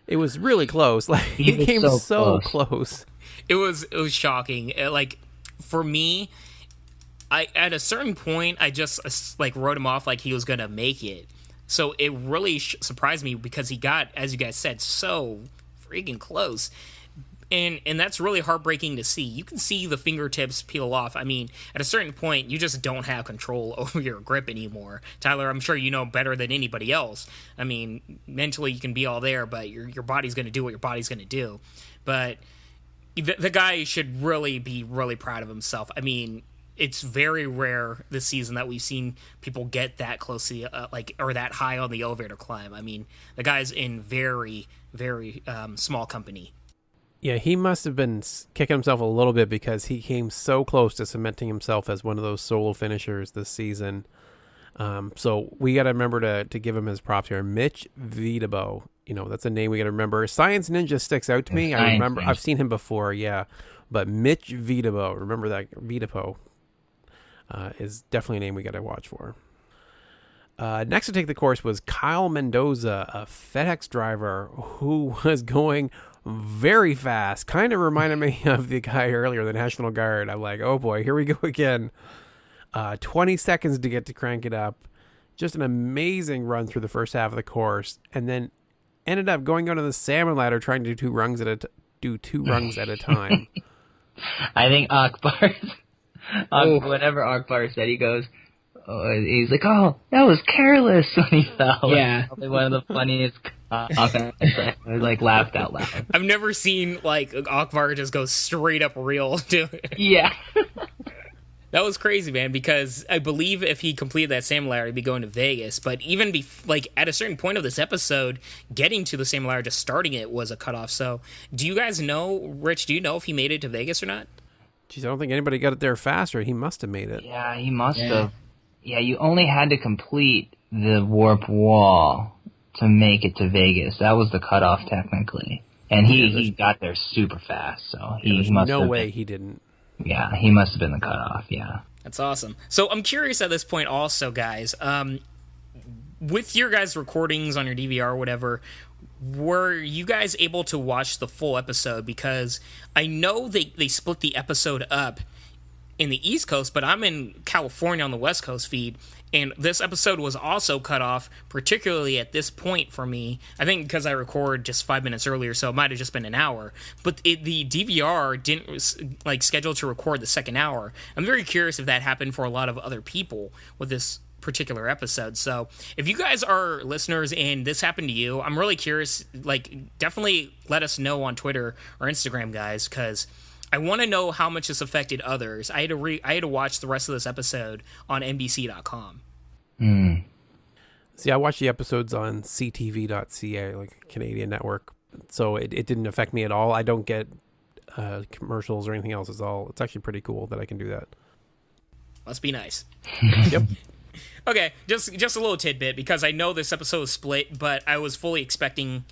It was really close. He came so close. It was shocking. For me, at a certain point, I just wrote him off like he was gonna make it. So it really surprised me because he got, as you guys said, so freaking close. And that's really heartbreaking to see. You can see the fingertips peel off. I mean, at a certain point, you just don't have control over your grip anymore. Tyler, I'm sure you know better than anybody else. I mean, mentally you can be all there, but your body's going to do what your body's going to do. But the guy should really be really proud of himself. I mean, it's very rare this season that we've seen people get that close to or that high on the elevator climb. I mean, the guy's in very, very small company. Yeah, he must have been kicking himself a little bit because he came so close to cementing himself as one of those solo finishers this season. So we got to remember to give him his props here. Mitch Vitabo, that's a name we got to remember. Science Ninja sticks out to me. I remember, I've seen him before, yeah. But Mitch Vitabo, remember that Vitabo is definitely a name we got to watch for. Next to take the course was Kyle Mendoza, a FedEx driver who was going very fast. Kind of reminded me of the guy earlier, the National Guard. I'm like, oh boy, here we go again. 20 seconds to get to crank it up. Just an amazing run through the first half of the course, and then ended up going onto the salmon ladder trying to do two rungs at a time. I think Akbar, whatever Akbar said, he goes, he's like, oh, that was careless when he fell. Yeah. Probably one of the funniest comments. I laughed out loud. I've never seen Akbar just go straight up real to it. Yeah. That was crazy, man, because I believe if he completed that salmon ladder, he'd be going to Vegas. But even at a certain point of this episode, getting to the salmon ladder, just starting it was a cutoff. So do you guys know, Rich, do you know if he made it to Vegas or not? Jeez, I don't think anybody got it there faster. He must have made it. Yeah, he must have. Yeah, you only had to complete the warp wall to make it to Vegas. That was the cutoff technically. And he got there super fast, so he must no have way been, he didn't. Yeah, he must have been the cutoff, yeah. That's awesome. So I'm curious at this point also, guys, with your guys' recordings on your DVR or whatever, were you guys able to watch the full episode? Because I know they split the episode up in the East Coast, but I'm in California on the West Coast feed, and this episode was also cut off, particularly at this point for me. I think because I record just 5 minutes earlier, so it might have just been an hour. But the DVR didn't schedule to record the second hour. I'm very curious if that happened for a lot of other people with this particular episode. So if you guys are listeners and this happened to you, I'm really curious. Definitely let us know on Twitter or Instagram, guys, because I want to know how much this affected others. I had to watch the rest of this episode on NBC.com. See, I watched the episodes on ctv.ca, like a Canadian network, so it didn't affect me at all. I don't get commercials or anything else. It's actually pretty cool that I can do that. Must be nice. Yep. Okay, just a little tidbit, because I know this episode was split, but I was fully expecting,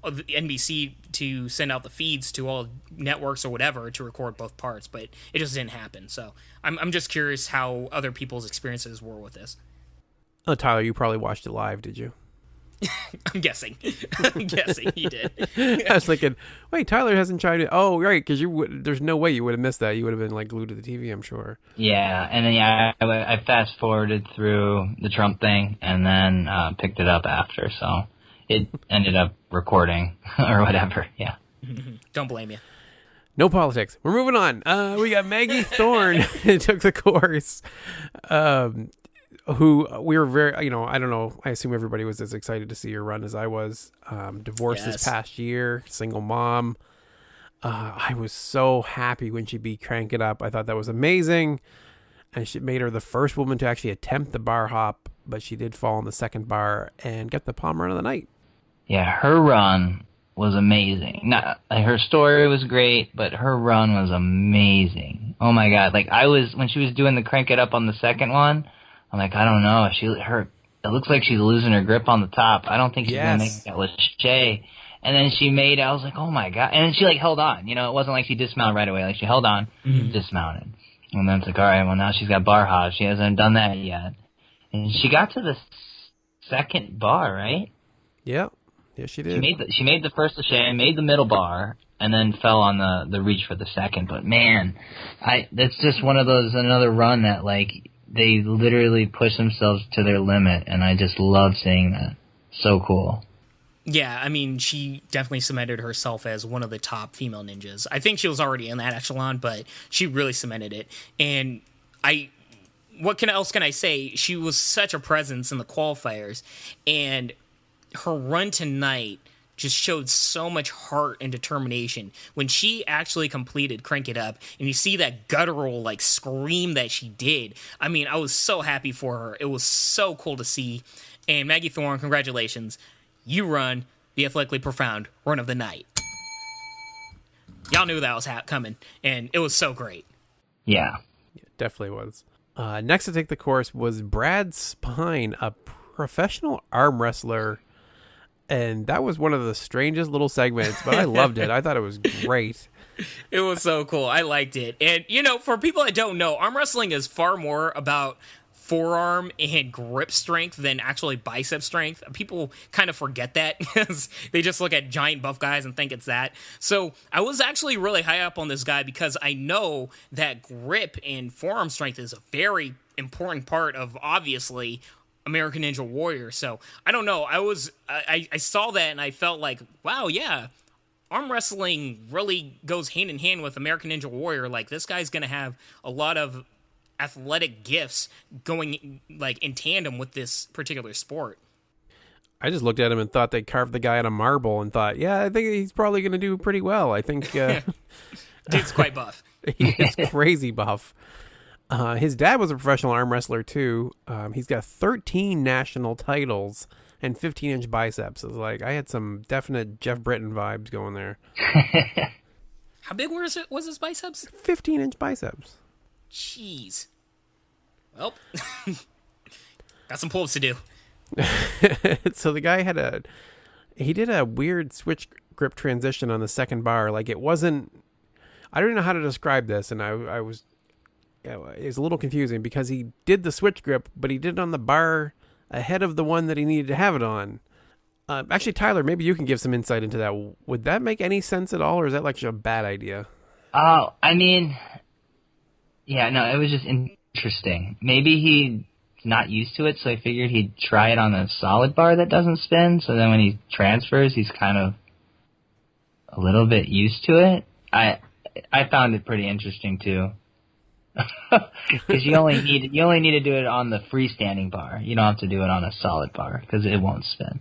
NBC to send out the feeds to all networks or whatever to record both parts, but it just didn't happen. So I'm just curious how other people's experiences were with this. Oh, Tyler, you probably watched it live, did you? I'm guessing you did. I was thinking, wait, Tyler hasn't tried it. Oh, right, because there's no way you would have missed that. You would have been glued to the TV, I'm sure. Yeah, and then I fast forwarded through the Trump thing and then picked it up after, so it ended up recording or whatever. Yeah. Don't blame you. No politics. We're moving on. We got Maggi Thorne who took the course. Who we were very, I don't know. I assume everybody was as excited to see her run as I was. Divorced this past year, single mom. I was so happy when she beat Crank It Up. I thought that was amazing. And she made her the first woman to actually attempt the bar hop, but she did fall in the second bar and get the palm run of the night. Yeah, her run was amazing. Her story was great, but her run was amazing. Oh my God. When she was doing the Crank It Up on the second one, I'm like, I don't know. It looks like she's losing her grip on the top. I don't think she's going to make that with Shay. And then I was like, oh my God. And then she held on. It wasn't like she dismounted right away. She held on, dismounted. And then it's like, all right, well now she's got bar hop. She hasn't done that yet. And she got to the second bar, right? Yeah. Yeah, she did. She made the first Shay, made the middle bar, and then fell on the reach for the second. But man, that's just one of those, another run that they literally push themselves to their limit, and I just love seeing that. So cool. Yeah, I mean, she definitely cemented herself as one of the top female ninjas. I think she was already in that echelon, but she really cemented it. And what else can I say? She was such a presence in the qualifiers, and her run tonight just showed so much heart and determination. When she actually completed Crank It Up, and you see that guttural scream that she did, I mean, I was so happy for her. It was so cool to see. And Maggi Thorne, congratulations. You run the Athletically Profound run of the night. Y'all knew that was coming, and it was so great. Yeah. It definitely was. Next to take the course was Brad Spine, a professional arm wrestler. And that was one of the strangest little segments, but I loved it. I thought it was great. It was so cool. I liked it. And, for people that don't know, arm wrestling is far more about forearm and grip strength than actually bicep strength. People kind of forget that because they just look at giant buff guys and think it's that. So I was actually really high up on this guy because I know that grip and forearm strength is a very important part of, obviously, American Ninja Warrior. So I don't know. I saw that and I felt like, wow, yeah, arm wrestling really goes hand in hand with American Ninja Warrior. This guy's going to have a lot of athletic gifts going in tandem with this particular sport. I just looked at him and thought they carved the guy out of marble and thought, yeah, I think he's probably going to do pretty well. I think dude's quite buff. He is crazy buff. His dad was a professional arm wrestler too. He's got 13 national titles and 15-inch biceps. It's I had some definite Jeff Britton vibes going there. How big was his biceps? 15-inch biceps. Jeez. Well, got some pull-ups to do. So the guy he did a weird switch grip transition on the second bar. Like it wasn't, I don't know how to describe this. And it was a little confusing because he did the switch grip, but he did it on the bar ahead of the one that he needed to have it on. Actually, Tyler, maybe you can give some insight into that. Would that make any sense at all, or is that like a bad idea? Oh, I mean, yeah, no, it was just interesting. Maybe he's not used to it, so I figured he'd try it on a solid bar that doesn't spin, so then when he transfers, he's kind of a little bit used to it. I found it pretty interesting, too. Because you only need to do it on the freestanding bar. You don't have to do it on a solid bar, because it won't spin.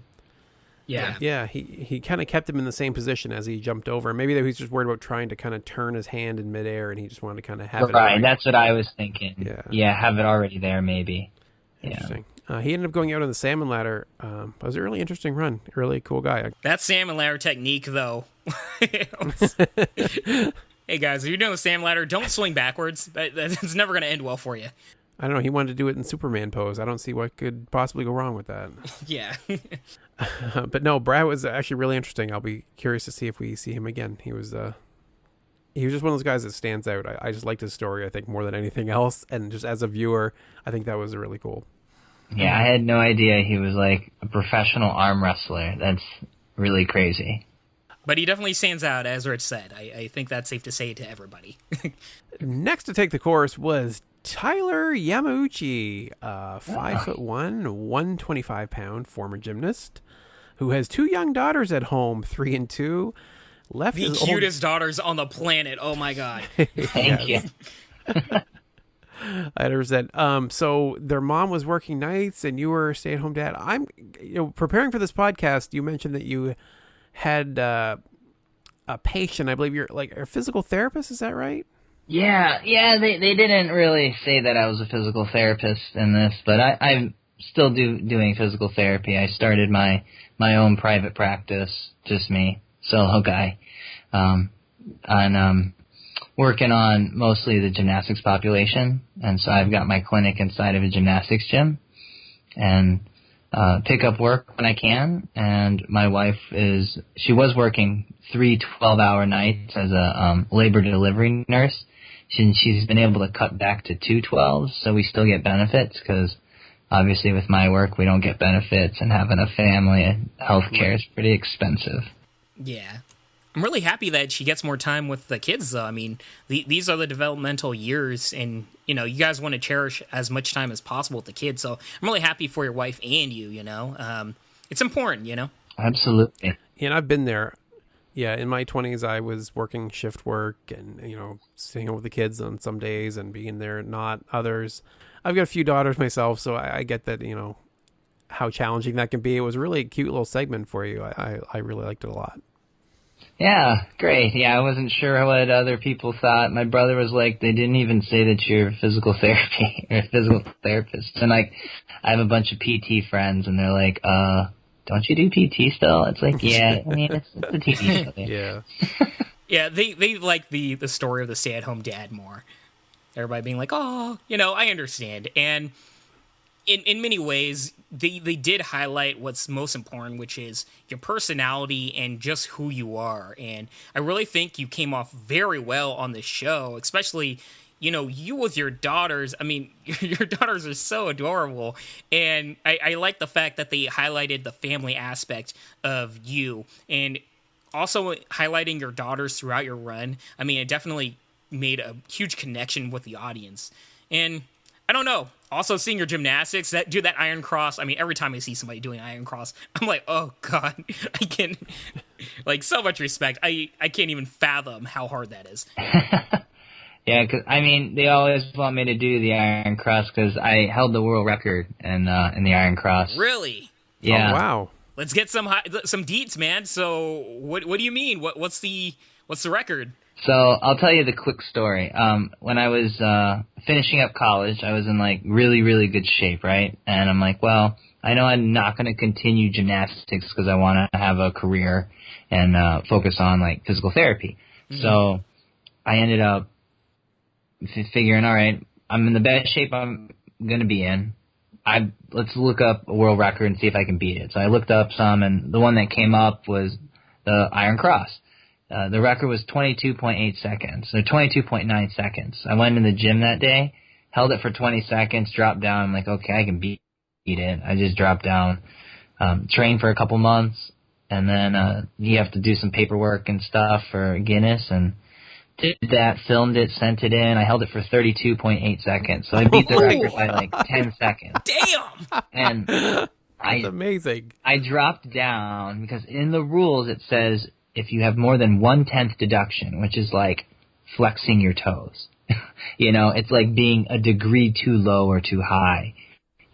Yeah. He kind of kept him in the same position as he jumped over. Maybe he was just worried about trying to kind of turn his hand in midair, and he just wanted to kind of have it. Right, that's what I was thinking. Yeah, have it already there, maybe. Interesting. He ended up going out on the salmon ladder. It was a really interesting run. Really cool guy. That salmon ladder technique, though. Hey, guys, if you're doing a salmon ladder, don't swing backwards. That's never going to end well for you. I don't know. He wanted to do it in Superman pose. I don't see what could possibly go wrong with that. Yeah. But no, Brad was actually really interesting. I'll be curious to see if we see him again. He was just one of those guys that stands out. I just liked his story, I think, more than anything else. And just as a viewer, I think that was really cool. Yeah, I had no idea he was like a professional arm wrestler. That's really crazy. But he definitely stands out, as Rich said. I think that's safe to say to everybody. Next to take the course was Tyler Yamauchi, 5'1", 125-pound former gymnast who has two young daughters at home, 3 and 2. The cutest daughters on the planet. Oh my God. Thank you. I understand. So their mom was working nights and you were a stay-at-home dad. Preparing for this podcast, you mentioned that you had a patient. I believe you're like a physical therapist. Is that right? Yeah. They didn't really say that I was a physical therapist in this, but I'm still doing physical therapy. I started my own private practice, just me, solo guy, and working on mostly the gymnastics population. And so I've got my clinic inside of a gymnastics gym, and pick up work when I can. And my wife she was working 3 12-hour nights as a labor delivery nurse. She's been able to cut back to 2 12s, so we still get benefits, because obviously with my work we don't get benefits, and having a family, healthcare is pretty expensive. Yeah. I'm really happy that she gets more time with the kids, though. I mean, these are the developmental years, and, you guys want to cherish as much time as possible with the kids, so I'm really happy for your wife and you, It's important, Absolutely. And I've been there. Yeah, in my 20s, I was working shift work and, staying home with the kids on some days and being there, not others. I've got a few daughters myself, so I get that, how challenging that can be. It was a really cute little segment for you. I really liked it a lot. Yeah, great. Yeah, I wasn't sure what other people thought. My brother was like, they didn't even say that you're physical therapy or physical therapist. And I have a bunch of PT friends, and they're like, don't you do PT still? It's like, yeah, I mean, it's a TV show. Yeah. Yeah, they like the story of the stay-at-home dad more. Everybody being like, oh, I understand. And in many ways, they did highlight what's most important, which is your personality and just who you are. And I really think you came off very well on this show, especially, you with your daughters. I mean, your daughters are so adorable. And I like the fact that they highlighted the family aspect of you, and also highlighting your daughters throughout your run. I mean, it definitely made a huge connection with the audience. And I don't know. Also, seeing your gymnastics, that iron cross. I mean, every time I see somebody doing iron cross, I'm like, oh God, I can, so much respect. I can't even fathom how hard that is. Yeah, because they always want me to do the iron cross because I held the world record in the iron cross. Really? Yeah. Oh, wow. Let's get some deets, man. So, what do you mean? What's the record? So I'll tell you the quick story. When I was finishing up college, I was in really, really good shape, right? And I'm like, well, I know I'm not going to continue gymnastics because I want to have a career and focus on physical therapy. Mm-hmm. So I ended up figuring, all right, I'm in the best shape going to be in. Let's look up a world record and see if I can beat it. So I looked up some, and the one that came up was the Iron Cross. The record was 22.8 seconds, or 22.9 seconds. I went in the gym that day, held it for 20 seconds, dropped down. I'm like, okay, I can beat it. I just dropped down, trained for a couple months, and then you have to do some paperwork and stuff for Guinness, and did that, filmed it, sent it in. I held it for 32.8 seconds, so I beat the record by like 10 seconds. Damn! And That's amazing. I dropped down because in the rules it says if you have more than 1/10 deduction, which is like flexing your toes. It's like being a degree too low or too high.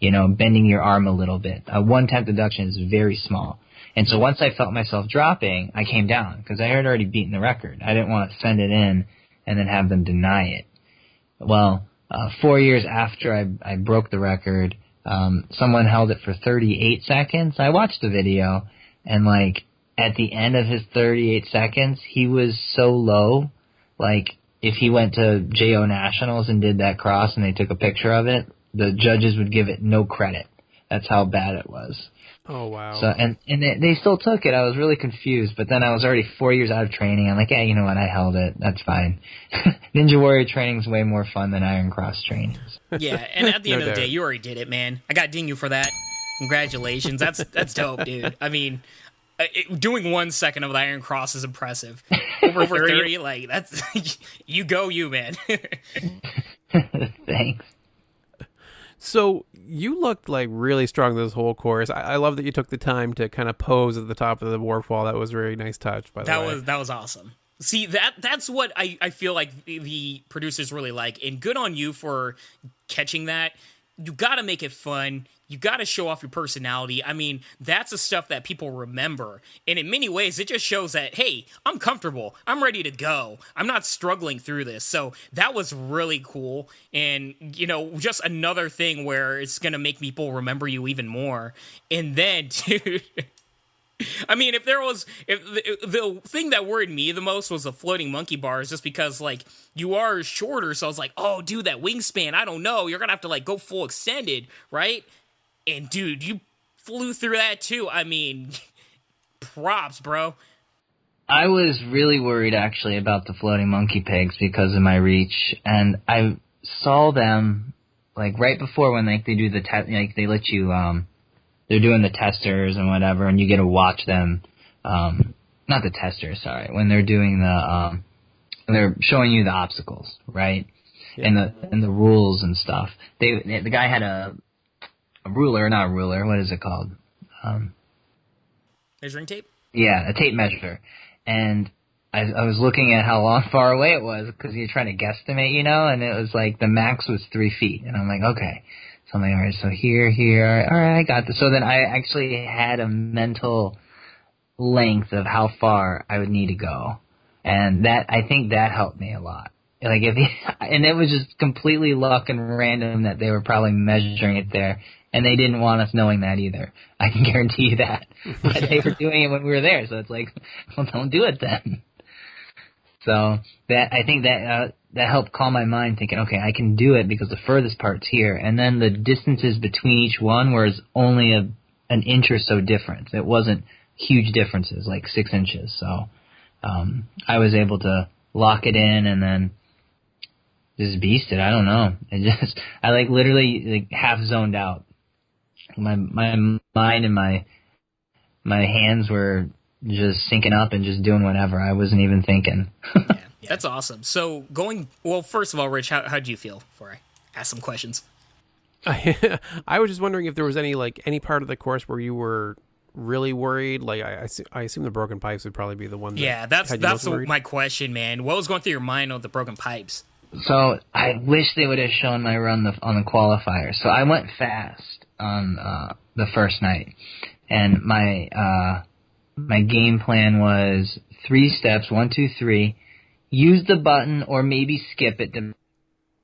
Bending your arm a little bit. A 1/10 deduction is very small. And so once I felt myself dropping, I came down because I had already beaten the record. I didn't want to send it in and then have them deny it. Well, 4 years after I broke the record, someone held it for 38 seconds. I watched the video, and like at the end of his 38 seconds, he was so low. Like if he went to JO Nationals and did that cross and they took a picture of it, the judges would give it no credit. That's how bad it was. Oh, wow. So and they still took it. I was really confused, but then I was already 4 years out of training. I'm like, yeah, you know what? I held it. That's fine. Ninja Warrior training is way more fun than Iron Cross training. Yeah, and at the end No of the doubt. day, you already did it, man. I got to ding you for that. Congratulations. That's dope, dude. I mean, doing 1 second of the Iron Cross is impressive. Over 30, like, that's... you, man. Thanks. So you looked like really strong this whole course. I love that you took the time to kind of pose at the top of the warp wall. That was a really nice touch, by the way. That was awesome. See, that's what I feel like the producers really like, and good on you for catching that. You got to make it fun. You got to show off your personality. I mean, that's the stuff that people remember. And in many ways, it just shows that, hey, I'm comfortable. I'm ready to go. I'm not struggling through this. So that was really cool. And, just another thing where it's going to make people remember you even more. And then, dude... I mean, if the thing that worried me the most was the floating monkey bars, just because, like, you are shorter, so I was like, oh, dude, that wingspan, I don't know, you're gonna have to, like, go full extended, right? And, dude, you flew through that, too. I mean, props, bro. I was really worried, actually, about the floating monkey pigs because of my reach, and I saw them, like, right before when, like, they do the test, like, they let you, they're doing the testers and whatever, and you get to watch them. Not the testers, sorry. When they're doing they're showing you the obstacles, right? Yeah. And the rules and stuff. The guy had a ruler, not a ruler. What is it called? Measuring tape. Yeah, a tape measure. And I was looking at how far away it was because you're trying to guesstimate, and it was like the max was 3 feet, and I'm like, okay. So I'm like, all right, so here, all right, I got this. So then I actually had a mental length of how far I would need to go, and I think that helped me a lot. Like and it was just completely luck and random that they were probably measuring it there, and they didn't want us knowing that either. I can guarantee you that. But they were doing it when we were there, so it's like, well, don't do it then. So I think that helped calm my mind, thinking, okay, I can do it because the furthest part's here. And then the distances between each one was only an inch or so difference. It wasn't huge differences, like 6 inches. So I was able to lock it in and then just beast it. I don't know. I like literally like half zoned out. My mind and my hands were just syncing up and just doing whatever. I wasn't even thinking. Yeah, that's awesome. So first of all, Rich, how do you feel before I ask some questions? I was just wondering if there was any part of the course where you were really worried. Like I assume the broken pipes would probably be the one. That's my question, man. What was going through your mind on the broken pipes? So I wish they would have shown my run on the qualifier. So I went fast on the first night, and my game plan was 3 steps, 1, 2, 3. Use the button or maybe skip it,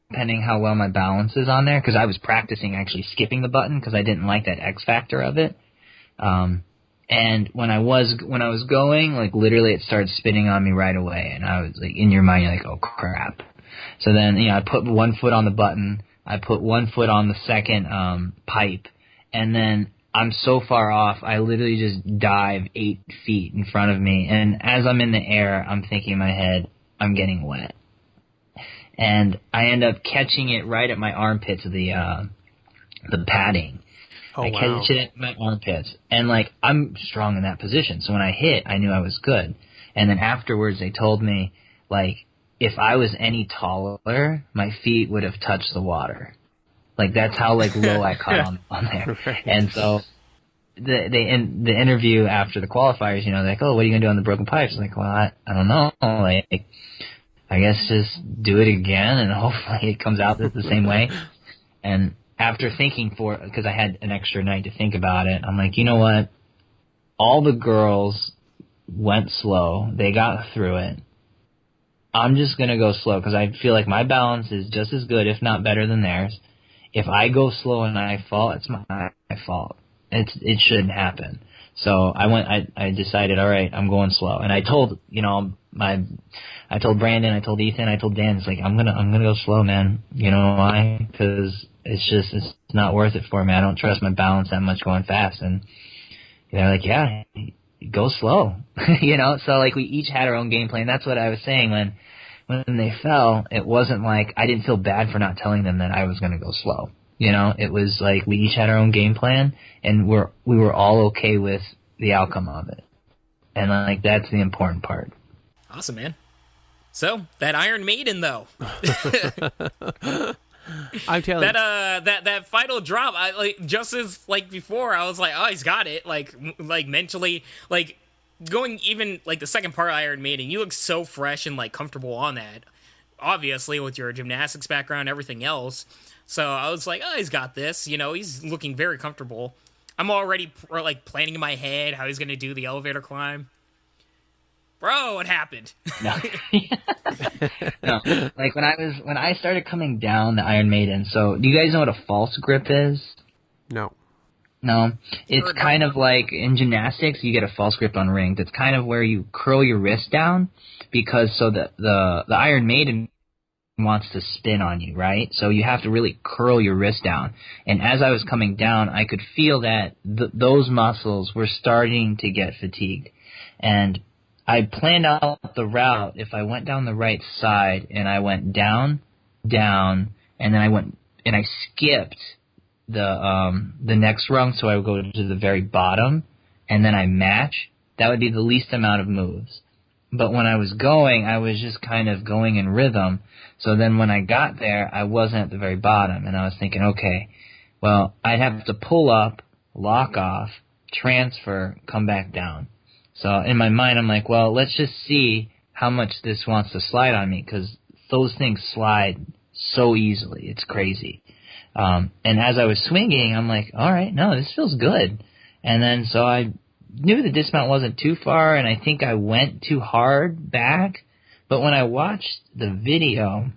depending how well my balance is on there. Because I was practicing actually skipping the button because I didn't like that X factor of it. And when I was going, like literally, it started spinning on me right away, and I was like, in your mind, you're like, oh crap. So then, I put 1 foot on the button, I put one foot on the second pipe, and then I'm so far off, I literally just dive 8 feet in front of me. And as I'm in the air, I'm thinking in my head, I'm getting wet. And I end up catching it right at my armpits of the padding. Oh, I catch it at my armpits. And, like, I'm strong in that position. So when I hit, I knew I was good. And then afterwards, they told me, like, if I was any taller, my feet would have touched the water. Like, that's how, like, low I caught on there. Right. And so in the interview after the qualifiers, you know, they're like, oh, what are you going to do on the broken pipes? I'm like, well, I don't know. Like, I guess just do it again, and hopefully it comes out the same way. And after thinking because I had an extra night to think about it, I'm like, you know what? All the girls went slow. They got through it. I'm just going to go slow because I feel like my balance is just as good, if not better than theirs. If I go slow and I fall, it's my fault. It shouldn't happen. So I decided, all right, I'm going slow. And I told, you know, I told Brandon, I told Ethan, I told Dan, it's like, I'm gonna go slow, man. You know why? Because it's not worth it for me. I don't trust my balance that much going fast. And they're like, yeah, go slow. You know, so like we each had our own game plan. That's what I was saying when they fell. It wasn't like I didn't feel bad for not telling them that I was going to go slow. You know, it was like we each had our own game plan, and we were all okay with the outcome of it. And like that's the important part. Awesome, man. So that Iron Maiden though. I'm telling you. That final drop, I like just as like before, I was like, oh, he's got it. Like mentally, like going even like the second part of Iron Maiden, you look so fresh and like comfortable on that. Obviously, with your gymnastics background, everything else. So I was like, oh, he's got this. You know, he's looking very comfortable. I'm already like planning in my head how he's gonna do the elevator climb. Bro, what happened? No. No. Like when I started coming down the Iron Maiden, so do you guys know what a false grip is? No. No. It's kind of like in gymnastics you get a false grip on rings. It's kind of where you curl your wrist down because so the Iron Maiden wants to spin on you, right? So you have to really curl your wrist down. And as I was coming down, I could feel that those muscles were starting to get fatigued. And I planned out the route if I went down the right side and I went down, and then I skipped the next rung, so I would go to the very bottom, and then I match. That would be the least amount of moves. But when I was going, I was just kind of going in rhythm. So then when I got there, I wasn't at the very bottom, and I was thinking, okay, well, I'd have to pull up, lock off, transfer, come back down. So in my mind, I'm like, well, let's just see how much this wants to slide on me, because those things slide so easily. It's crazy. And as I was swinging, I'm like, all right, no, this feels good. And then so I knew the dismount wasn't too far, and I think I went too hard back. But when I watched the video,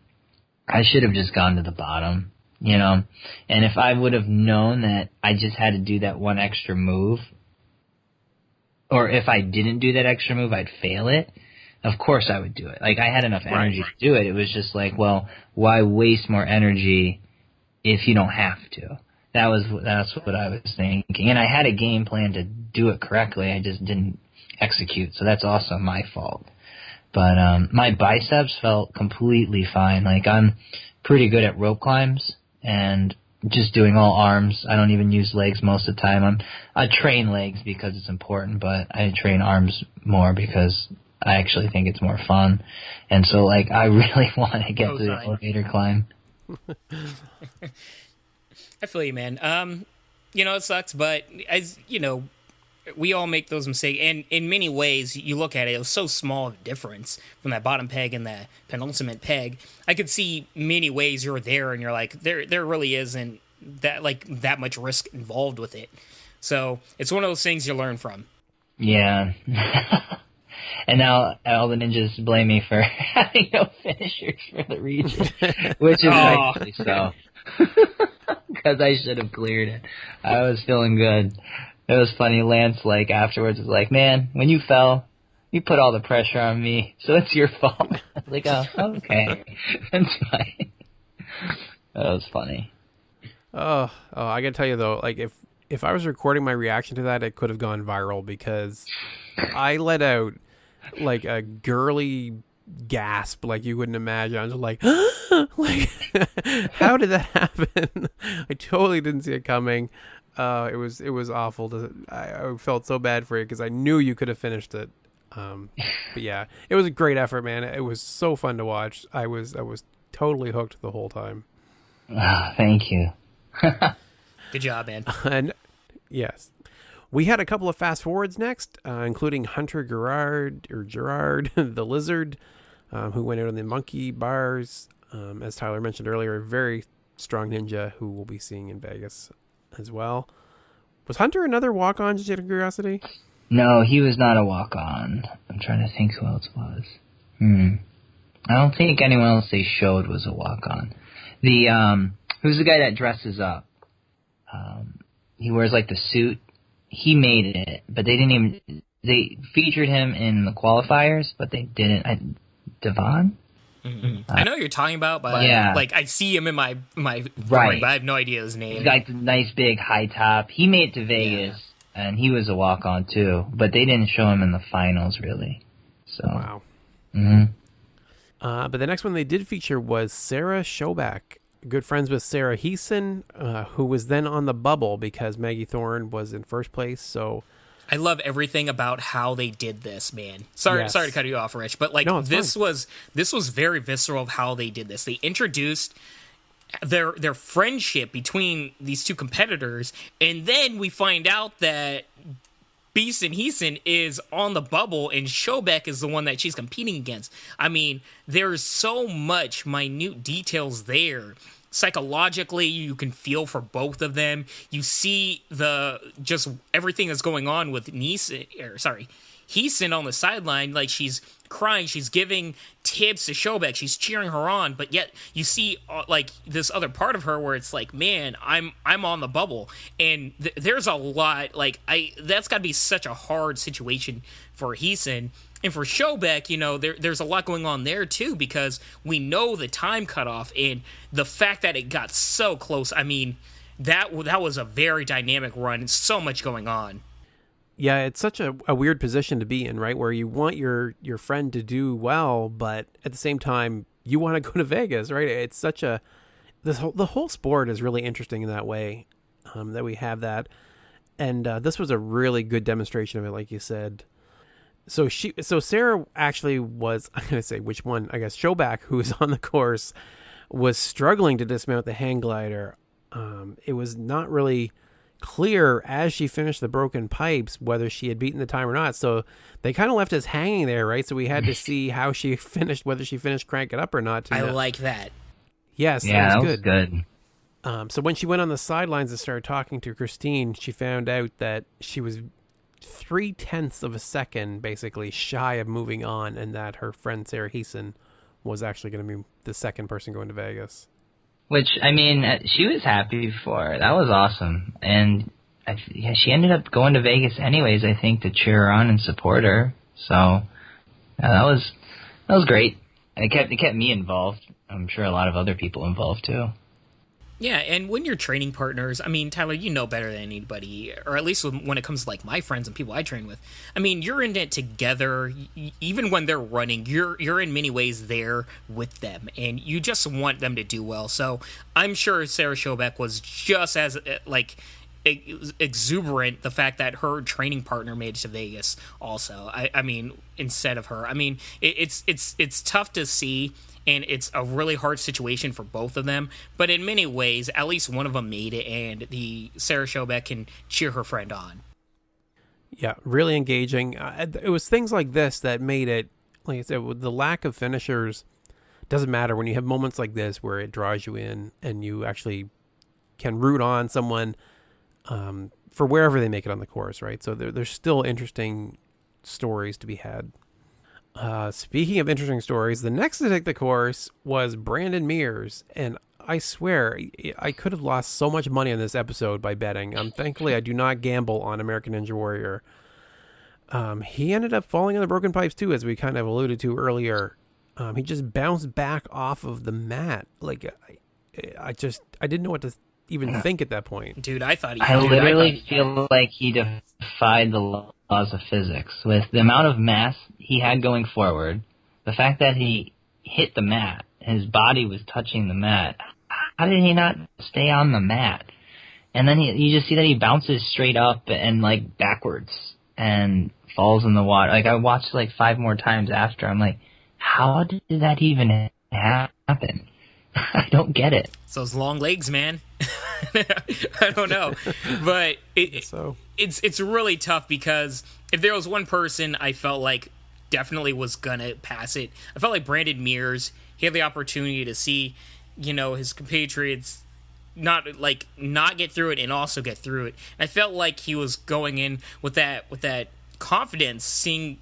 I should have just gone to the bottom, you know. And if I would have known that I just had to do that one extra move, or if I didn't do that extra move, I'd fail it, of course I would do it. Like, I had enough energy to do it. It was just like, well, why waste more energy if you don't have to? That's what I was thinking. And I had a game plan to do it correctly. I just didn't execute. So that's also my fault. But my biceps felt completely fine. Like, I'm pretty good at rope climbs and just doing all arms. I don't even use legs most of the time. I train legs because it's important, but I train arms more because I actually think it's more fun. And so, like, I really want to get to the elevator climb. I feel you, man. You know, it sucks, but as you know, we all make those mistakes. And in many ways, you look at it, it was so small of a difference from that bottom peg and the penultimate peg. I could see many ways you're there, and you're like, there really isn't that much risk involved with it. So it's one of those things you learn from. Yeah. And now all the ninjas blame me for having no finishers for the region, which is rightfully so. Because I should have cleared it. I was feeling good. It was funny. Lance, like, afterwards was like, man, when you fell, you put all the pressure on me, so it's your fault. I was like, oh, okay. That's fine. That was funny. Oh, I gotta tell you though, like if I was recording my reaction to that, it could have gone viral because I let out like a girly gasp like you wouldn't imagine. I was like, like, how did that happen? I totally didn't see it coming. It was awful. I felt so bad for you because I knew you could have finished it. But yeah, it was a great effort, man. It was so fun to watch. I was totally hooked the whole time. Thank you. Good job, man. And yes, we had a couple of fast forwards next, including Hunter Gerard the lizard, who went out on the monkey bars. As Tyler mentioned earlier, a very strong ninja who we'll be seeing in Vegas as well. Was Hunter another walk-on, just out of curiosity? No, he was not a walk-on. I'm trying to think who else was. I don't think anyone else they showed was a walk-on. Who's the guy that dresses up? He wears like the suit. He made it, but they featured him in the qualifiers, but they didn't. Devon? I know what you're talking about, but yeah. like I see him in my Right. brain, but I have no idea his name. He's got the nice big high top. He made it to Vegas, and he was a walk-on too, but they didn't show him in the finals really. So Wow. Mm-hmm. But the next one they did feature was Sarah Schoback, good friends with Sarah Heeson, who was then on the bubble because Maggi Thorne was in first place. So I love everything about how they did this, man. Sorry to cut you off, Rich, but like no, this was very visceral of how they did this. They introduced their friendship between these two competitors, and then we find out that Bijan Heeson is on the bubble and Schoback is the one that she's competing against. I mean, there's so much minute details there. Psychologically, you can feel for both of them. You see just everything that's going on with Heeson on the sideline. Like, she's crying, she's giving tips to Schoback, she's cheering her on, but yet you see like this other part of her where it's like, man, I'm on the bubble, and there's a lot. Like, that's got to be such a hard situation for Heeson. And for Schoback, you know, there's a lot going on there, too, because we know the time cutoff and the fact that it got so close. I mean, that was a very dynamic run and so much going on. yeah, it's such a weird position to be in, right? Where you want your friend to do well, but at the same time, you want to go to Vegas, right? It's such the whole sport is really interesting in that way, that we have that. And this was a really good demonstration of it, like you said. So Sarah actually was, I'm going to say which one, I guess Schoback, who was on the course, was struggling to dismount the hang glider. It was not really clear as she finished the broken pipes whether she had beaten the time or not. So they kind of left us hanging there, right? So we had to see how she finished, whether she finished crank it up or not. I like that. Yes, yeah, that was good. Good. So when she went on the sidelines and started talking to Christine, she found out that she was 0.3 of a second basically shy of moving on, and that her friend Sarah Heeson was actually going to be the second person going to Vegas. Which, I mean, she was happy for her. That was awesome. And she ended up going to Vegas anyways, I think, to cheer her on and support her. So that was great. And it kept me involved. I'm sure a lot of other people involved too. Yeah, and when you're training partners, I mean, Tyler, you know better than anybody, or at least when it comes to like my friends and people I train with. I mean, you're in it together. Even when they're running, you're in many ways there with them, and you just want them to do well. So I'm sure Sarah Schoback was just as like exuberant the fact that her training partner made it to Vegas also. I mean, instead of her. I mean, it's tough to see. And it's a really hard situation for both of them. But in many ways, at least one of them made it, and the Sarah Schoback can cheer her friend on. Yeah, really engaging. It was things like this that made it, like I said, with the lack of finishers, doesn't matter when you have moments like this where it draws you in and you actually can root on someone for wherever they make it on the course, right? So there's still interesting stories to be had. Speaking of interesting stories, the next to take the course was Brandon Mears, and I swear I could have lost so much money on this episode by betting. Thankfully, I do not gamble on American Ninja Warrior. He ended up falling on the broken pipes too, as we kind of alluded to earlier. He just bounced back off of the mat. Like, I didn't know what to even think at that point. Dude, I thought he. I literally feel like he defied the laws of physics with the amount of mass he had going forward. The fact that he hit the mat, his body was touching the mat. How did he not stay on the mat? And then you just see that he bounces straight up and like backwards and falls in the water. Like I watched like 5 more times after. I'm like, how did that even happen? I don't get it. It's those long legs, man. I don't know, but it's really tough because if there was one person I felt like definitely was gonna pass it, I felt like Brandon Mears. He had the opportunity to see, his compatriots not get through it and also get through it. I felt like he was going in with that confidence, seeing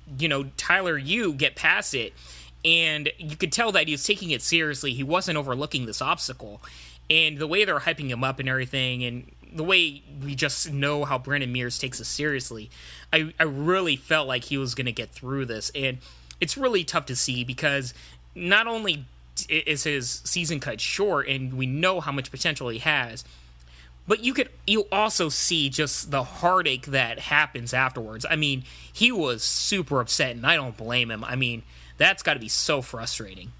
Tyler Yu get past it. And you could tell that he was taking it seriously. He wasn't overlooking this obstacle. And the way they're hyping him up and everything, and the way we just know how Brandon Mears takes it seriously, I really felt like he was going to get through this. And it's really tough to see because not only is his season cut short, and we know how much potential he has, but you also see just the heartache that happens afterwards. I mean, he was super upset, and I don't blame him. I mean, that's got to be so frustrating.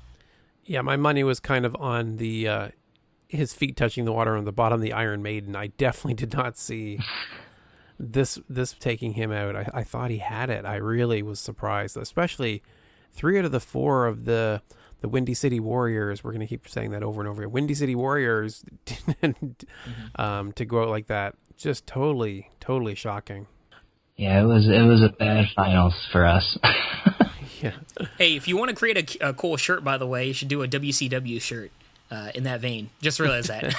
Yeah, my money was kind of on the his feet touching the water on the bottom of the Iron Maiden. I definitely did not see this taking him out. I thought he had it. I really was surprised, especially 3 out of the 4 of the Windy City Warriors. We're going to keep saying that over and over. Windy City Warriors didn't to go out like that. Just totally shocking. Yeah, it was a bad finals for us. Yeah. Hey, if you want to create a cool shirt, by the way, you should do a WCW shirt in that vein. Just realized that.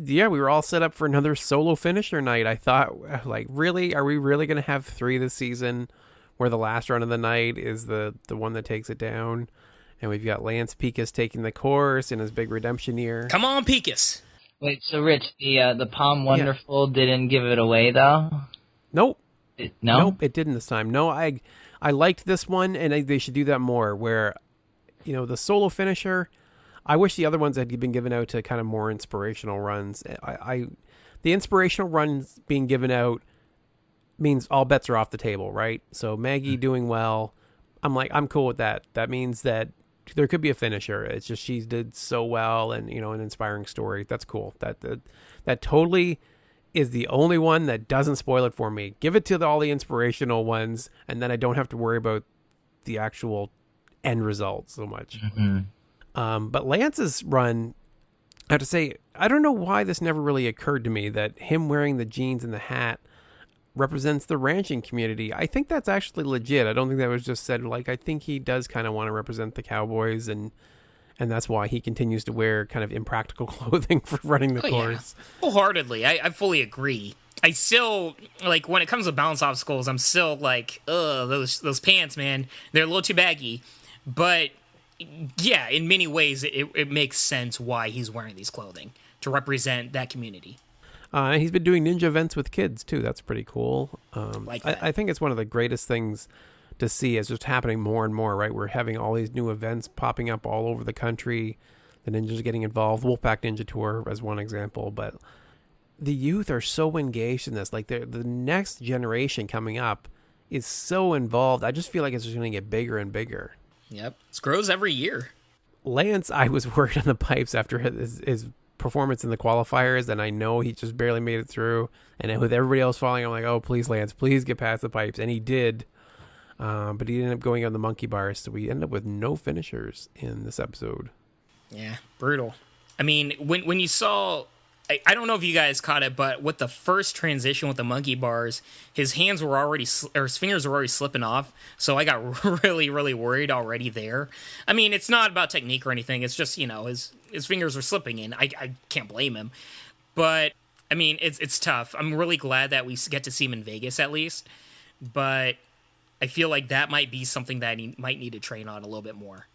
We were all set up for another solo finisher night. I thought, like, really? Are we really going to have 3 this season where the last run of the night is the one that takes it down? And we've got Lance Pekus taking the course in his big redemption year. Come on, Pekus. Wait, so Rich, the Palm Wonderful didn't give it away, though? Nope. No? Nope, it didn't this time. No, I liked this one, and they should do that more, where, the solo finisher, I wish the other ones had been given out to kind of more inspirational runs. The inspirational runs being given out means all bets are off the table, right? So Maggie doing well, I'm cool with that. That means that there could be a finisher. It's just she did so well, and an inspiring story. That's cool. That totally is the only one that doesn't spoil it for me. Give it to all the inspirational ones, and then I don't have to worry about the actual end result so much. Mm-hmm. But Lance's run, I have to say, I don't know why this never really occurred to me that him wearing the jeans and the hat represents the ranching community. I think that's actually legit. I don't think that was just said. Like, I think he does kind of want to represent the cowboys, and that's why he continues to wear kind of impractical clothing for running the course. Yeah. Wholeheartedly. I fully agree. I still, like, when it comes to balance obstacles, I'm still like, ugh, those pants, man, they're a little too baggy. But, yeah, in many ways, it makes sense why he's wearing these clothing, to represent that community. He's been doing ninja events with kids, too. That's pretty cool. Like that. I think it's one of the greatest things to see is just happening more and more, right? We're having all these new events popping up all over the country. The ninjas are getting involved. Wolfpack Ninja Tour as one example, but the youth are so engaged in this. Like the next generation coming up is so involved. I just feel like it's just going to get bigger and bigger. Yep. It grows every year. Lance, I was worried on the pipes after his performance in the qualifiers, and I know he just barely made it through. And with everybody else falling, I'm like, oh, please, Lance, please get past the pipes. And he did. But he ended up going on the monkey bars, so we ended up with no finishers in this episode. Yeah, brutal. I mean, when you saw, I don't know if you guys caught it, but with the first transition with the monkey bars, his fingers were already slipping off, so I got really, really worried already there. I mean, it's not about technique or anything, it's just, his fingers were slipping in. I can't blame him. But, I mean, it's tough. I'm really glad that we get to see him in Vegas at least, but I feel like that might be something that he might need to train on a little bit more.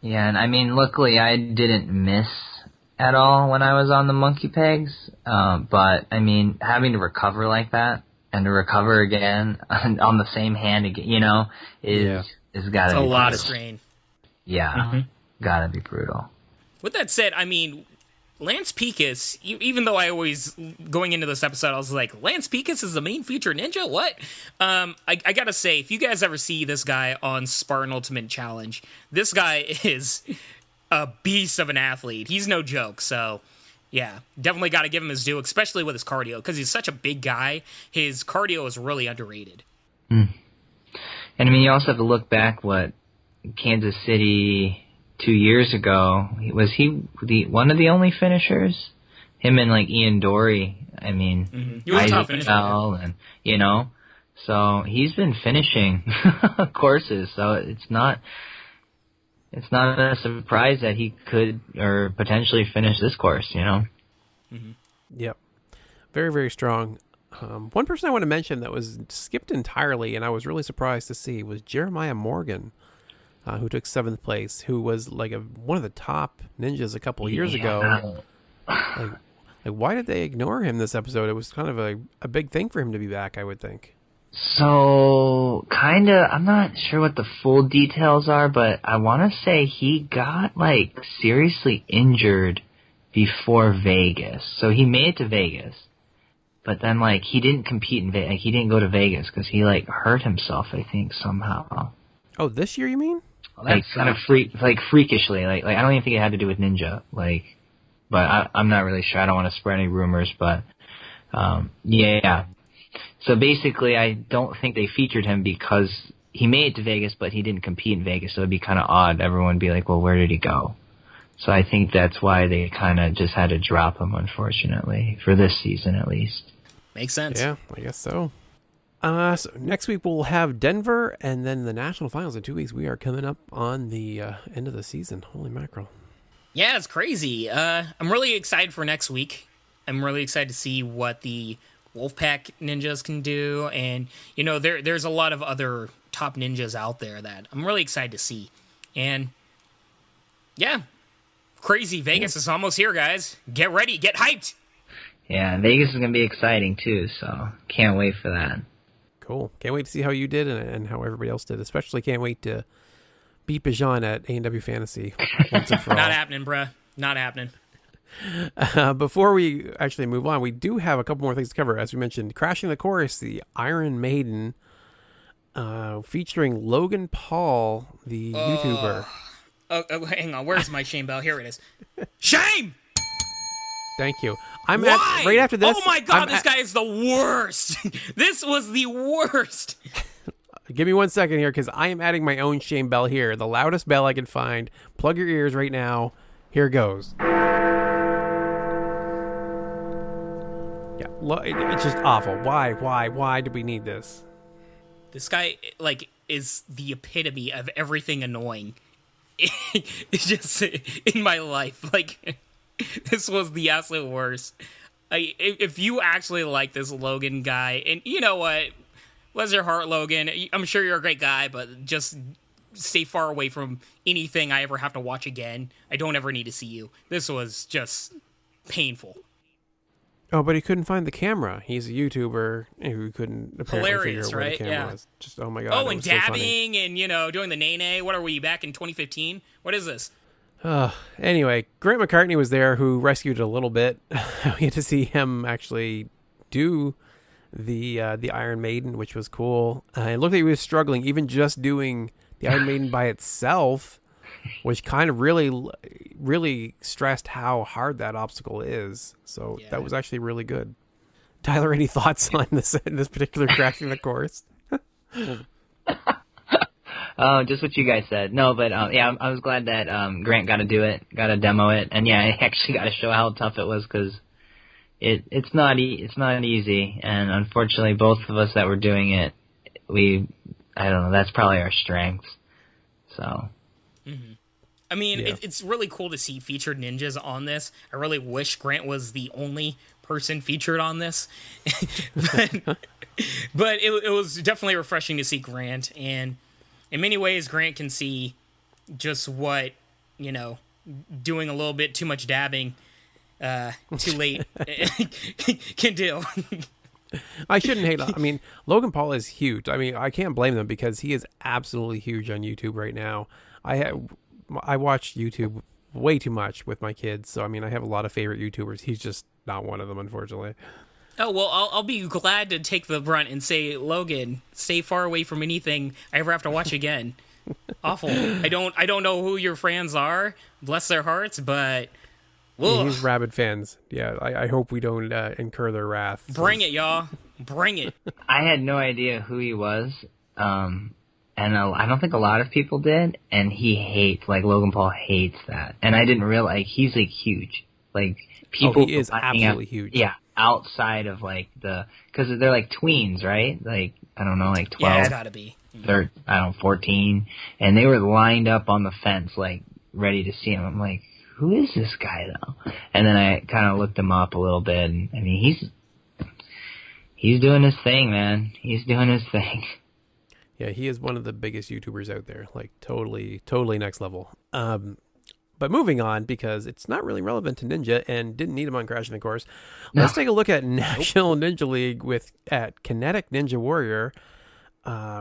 Yeah, and I mean, luckily I didn't miss at all when I was on the monkey pegs, but I mean, having to recover like that and to recover again on the same hand again, is gotta be a lot of strain. Yeah. Mm-hmm. gotta be brutal. With that said, I mean, Lance Pekus, even though I always, going into this episode, I was like, Lance Pekus is the main feature ninja? What? I gotta say, if you guys ever see this guy on Spartan Ultimate Challenge, this guy is a beast of an athlete. He's no joke, so yeah, definitely gotta give him his due, especially with his cardio, because he's such a big guy. His cardio is really underrated. And I mean, you also have to look back what Kansas City 2 years ago, was he one of the only finishers? Him and like Ian Dory. I mean, He was a top finisher. and so he's been finishing courses. So it's not a surprise that he could or potentially finish this course. Yep. Very, very strong. One person I want to mention that was skipped entirely, and I was really surprised to see, was Jeremiah Morgan, who took 7th place, who was like one of the top ninjas a couple of years ago. Like, why did they ignore him this episode? It was kind of a big thing for him to be back, I would think. So, I'm not sure what the full details are, but I want to say he got, like, seriously injured before Vegas. So he made it to Vegas, but then, like, he didn't compete in Vegas. Like, he didn't go to Vegas because he, like, hurt himself, I think, somehow. Oh, this year, you mean? Like, kind of freakishly. Like, I don't even think it had to do with Ninja. Like, but I'm not really sure. I don't want to spread any rumors, but, yeah. So basically, I don't think they featured him because he made it to Vegas, but he didn't compete in Vegas, so it'd be kind of odd. Everyone would be like, well, where did he go? So I think that's why they kind of just had to drop him, unfortunately, for this season at least. Makes sense. Yeah, I guess so. So next week we'll have Denver, and then the national finals in 2 weeks. We are coming up on the end of the season. Holy mackerel. Yeah, it's crazy. I'm really excited for next week. I'm really excited to see what the Wolfpack ninjas can do, and there's a lot of other top ninjas out there that I'm really excited to see. And yeah, crazy. Vegas is almost here, guys. Get ready, get hyped. Yeah, Vegas is gonna be exciting too, so can't wait for that. Cool. Can't wait to see how you did and how everybody else did. Especially can't wait to beat Bijan at ANW Fantasy once and for all. Not happening, bruh. Not happening. Before we actually move on, we do have a couple more things to cover. As we mentioned, Crashing the Chorus, the Iron Maiden, featuring Logan Paul, the YouTuber. Oh, hang on. Where's my shame bell? Here it is. Shame! Thank you. Why? Right after this. Oh my god, this guy is the worst. This was the worst. Give me 1 second here, because I am adding my own shame bell here. The loudest bell I can find. Plug your ears right now. Here goes. Yeah, it's just awful. Why do we need this? This guy, like, is the epitome of everything annoying. It's just in my life. Like, this was the absolute worst. If you actually like this Logan guy, and you know what? Bless your heart, Logan. I'm sure you're a great guy, but just stay far away from anything I ever have to watch again. I don't ever need to see you. This was just painful. Oh, but he couldn't find the camera. He's a YouTuber who couldn't apparently Hilarious, figure out where right? the camera Yeah. was. Just, oh my God. Oh, it and was so funny. dabbing and, doing the nay-nay. What are we, back in 2015? What is this? Anyway, Grant McCartney was there, who rescued it a little bit. We had to see him actually do the Iron Maiden, which was cool. It looked like he was struggling, even just doing the Iron Maiden by itself, which kind of really stressed how hard that obstacle is. So that was actually really good. Tyler, any thoughts on this particular Crashing the Course? Just what you guys said. No, but yeah, I was glad that Grant got to do it, got to demo it, and yeah, I actually got to show how tough it was, because it's not easy, and unfortunately, both of us that were doing it, I don't know, that's probably our strengths. So. Mm-hmm. I mean, it's really cool to see featured ninjas on this. I really wish Grant was the only person featured on this, but it was definitely refreshing to see Grant, and in many ways, Grant can see just what, doing a little bit too much dabbing too late can do. I shouldn't hate. I mean, Logan Paul is huge. I mean, I can't blame them, because he is absolutely huge on YouTube right now. I watch YouTube way too much with my kids. So, I mean, I have a lot of favorite YouTubers. He's just not one of them, unfortunately. Oh, well, I'll be glad to take the brunt and say, Logan, stay far away from anything I ever have to watch again. Awful. I don't know who your fans are. Bless their hearts, but... Yeah, he's rabid fans. Yeah, I hope we don't incur their wrath. Bring it, y'all. Bring it. I had no idea who he was, and I don't think a lot of people did, and he hates, like, Logan Paul hates that. And I didn't realize, like, he's, like, huge. Like, people... he is absolutely huge. Yeah, outside of, like, because they're, like, tweens, right? Like, I don't know, like, 12. Yeah, it's gotta be. They're, 14. And they were lined up on the fence, like, ready to see him. I'm like, who is this guy, though? And then I kind of looked him up a little bit, and, I mean, he's doing his thing, man. He's doing his thing. Yeah, he is one of the biggest YouTubers out there. Like, totally at level. But moving on, because it's not really relevant to Ninja and didn't need him on Crashing the Course, let's take a look at National Ninja League at Kinetic Ninja Warrior,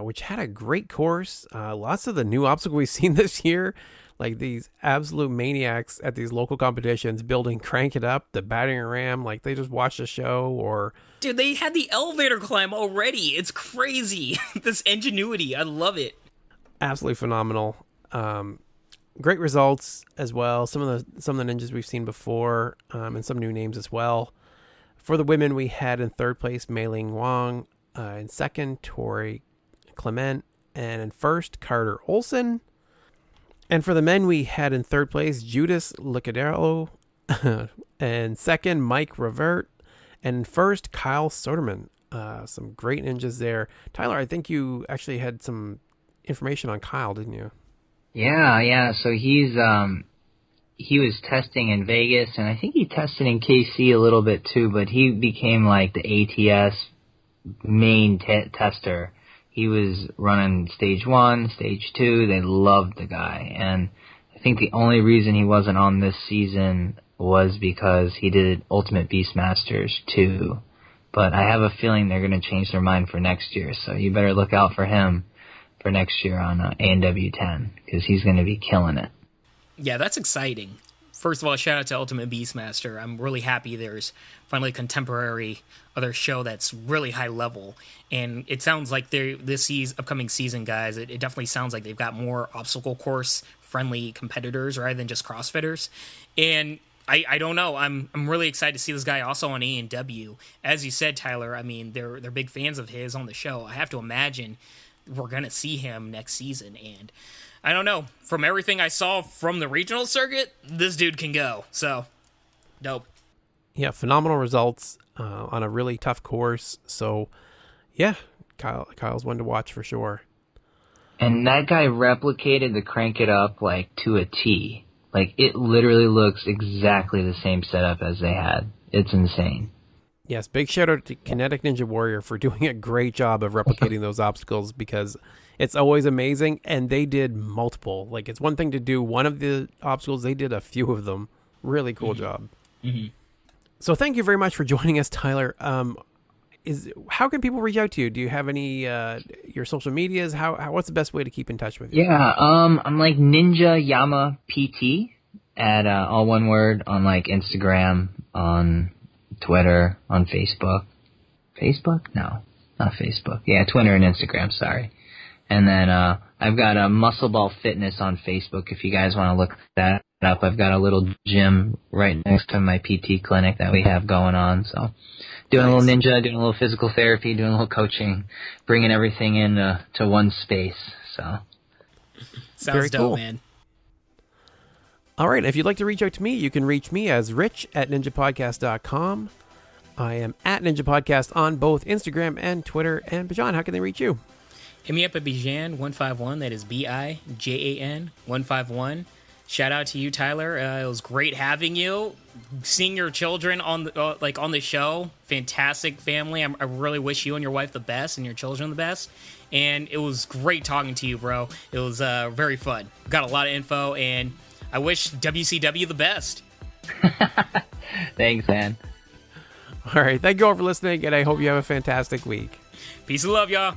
which had a great course. Lots of the new obstacles we've seen this year, like these absolute maniacs at these local competitions building Crank It Up, the Battering Ram, like they just watched a show or... Dude, they had the elevator climb already. It's crazy. This ingenuity. I love it. Absolutely phenomenal. Great results as well. Some of the ninjas we've seen before, and some new names as well. For the women, we had in third place Mei Ling Wang, in second Tori Clement, and in first Carter Olson. And for the men, we had in third place Judas Licadero, and second Mike Revert, and first Kyle Soderman. Some great ninjas there. Tyler, I think you actually had some information on Kyle, didn't you? Yeah. So he was testing in Vegas, and I think he tested in KC a little bit too. But he became like the ATS main tester. He was running stage 1, stage 2. They loved the guy, and I think the only reason he wasn't on this season was because he did Ultimate Beastmasters 2. But I have a feeling they're going to change their mind for next year, so you better look out for him for next year on ANW10, because he's going to be killing it. Yeah, that's exciting. First of all, shout out to Ultimate Beastmaster. I'm really happy there's finally a contemporary other show that's really high level. And it sounds like upcoming season, guys, it definitely sounds like they've got more obstacle course friendly competitors rather than just CrossFitters. And I don't know. I'm really excited to see this guy also on ANW. As you said, Tyler, I mean, they're big fans of his on the show. I have to imagine we're going to see him next season. And I don't know. From everything I saw from the regional circuit, this dude can go. So, dope. Yeah, phenomenal results on a really tough course. So, yeah, Kyle's one to watch for sure. And that guy replicated the Crank It Up, like, to a T. Like, it literally looks exactly the same setup as they had. It's insane. Yes, big shout out to Kinetic Ninja Warrior for doing a great job of replicating those obstacles, because it's always amazing, and they did multiple. Like, it's one thing to do one of the obstacles, they did a few of them. Really cool job. Mm-hmm. So thank you very much for joining us, Tyler. How can people reach out to you? Do you have any your social medias? What's the best way to keep in touch with you? Yeah, I'm like Ninja Yama PT at all one word on like Instagram, on Twitter, on Facebook. Facebook? No, not Facebook. Yeah, Twitter and Instagram, sorry. And then I've got a Muscle Ball Fitness on Facebook if you guys want to look that up. I've got a little gym right next to my PT clinic that we have going on. So doing a little ninja, doing a little physical therapy, doing a little coaching, bringing everything in to one space. So sounds very dope, cool, man. All right, if you'd like to reach out to me, you can reach me as rich@ninjapodcast.com. I am at Ninja Podcast on both Instagram and Twitter. And Bijan, how can they reach you? Hit me up at Bijan151. That is Bijan 151. Shout out to you, Tyler. It was great having you. Seeing your children on the show, fantastic family. I really wish you and your wife the best and your children the best. And it was great talking to you, bro. It was very fun. Got a lot of info, and I wish WCW the best. Thanks, man. All right, thank you all for listening, and I hope you have a fantastic week. Peace and love, y'all.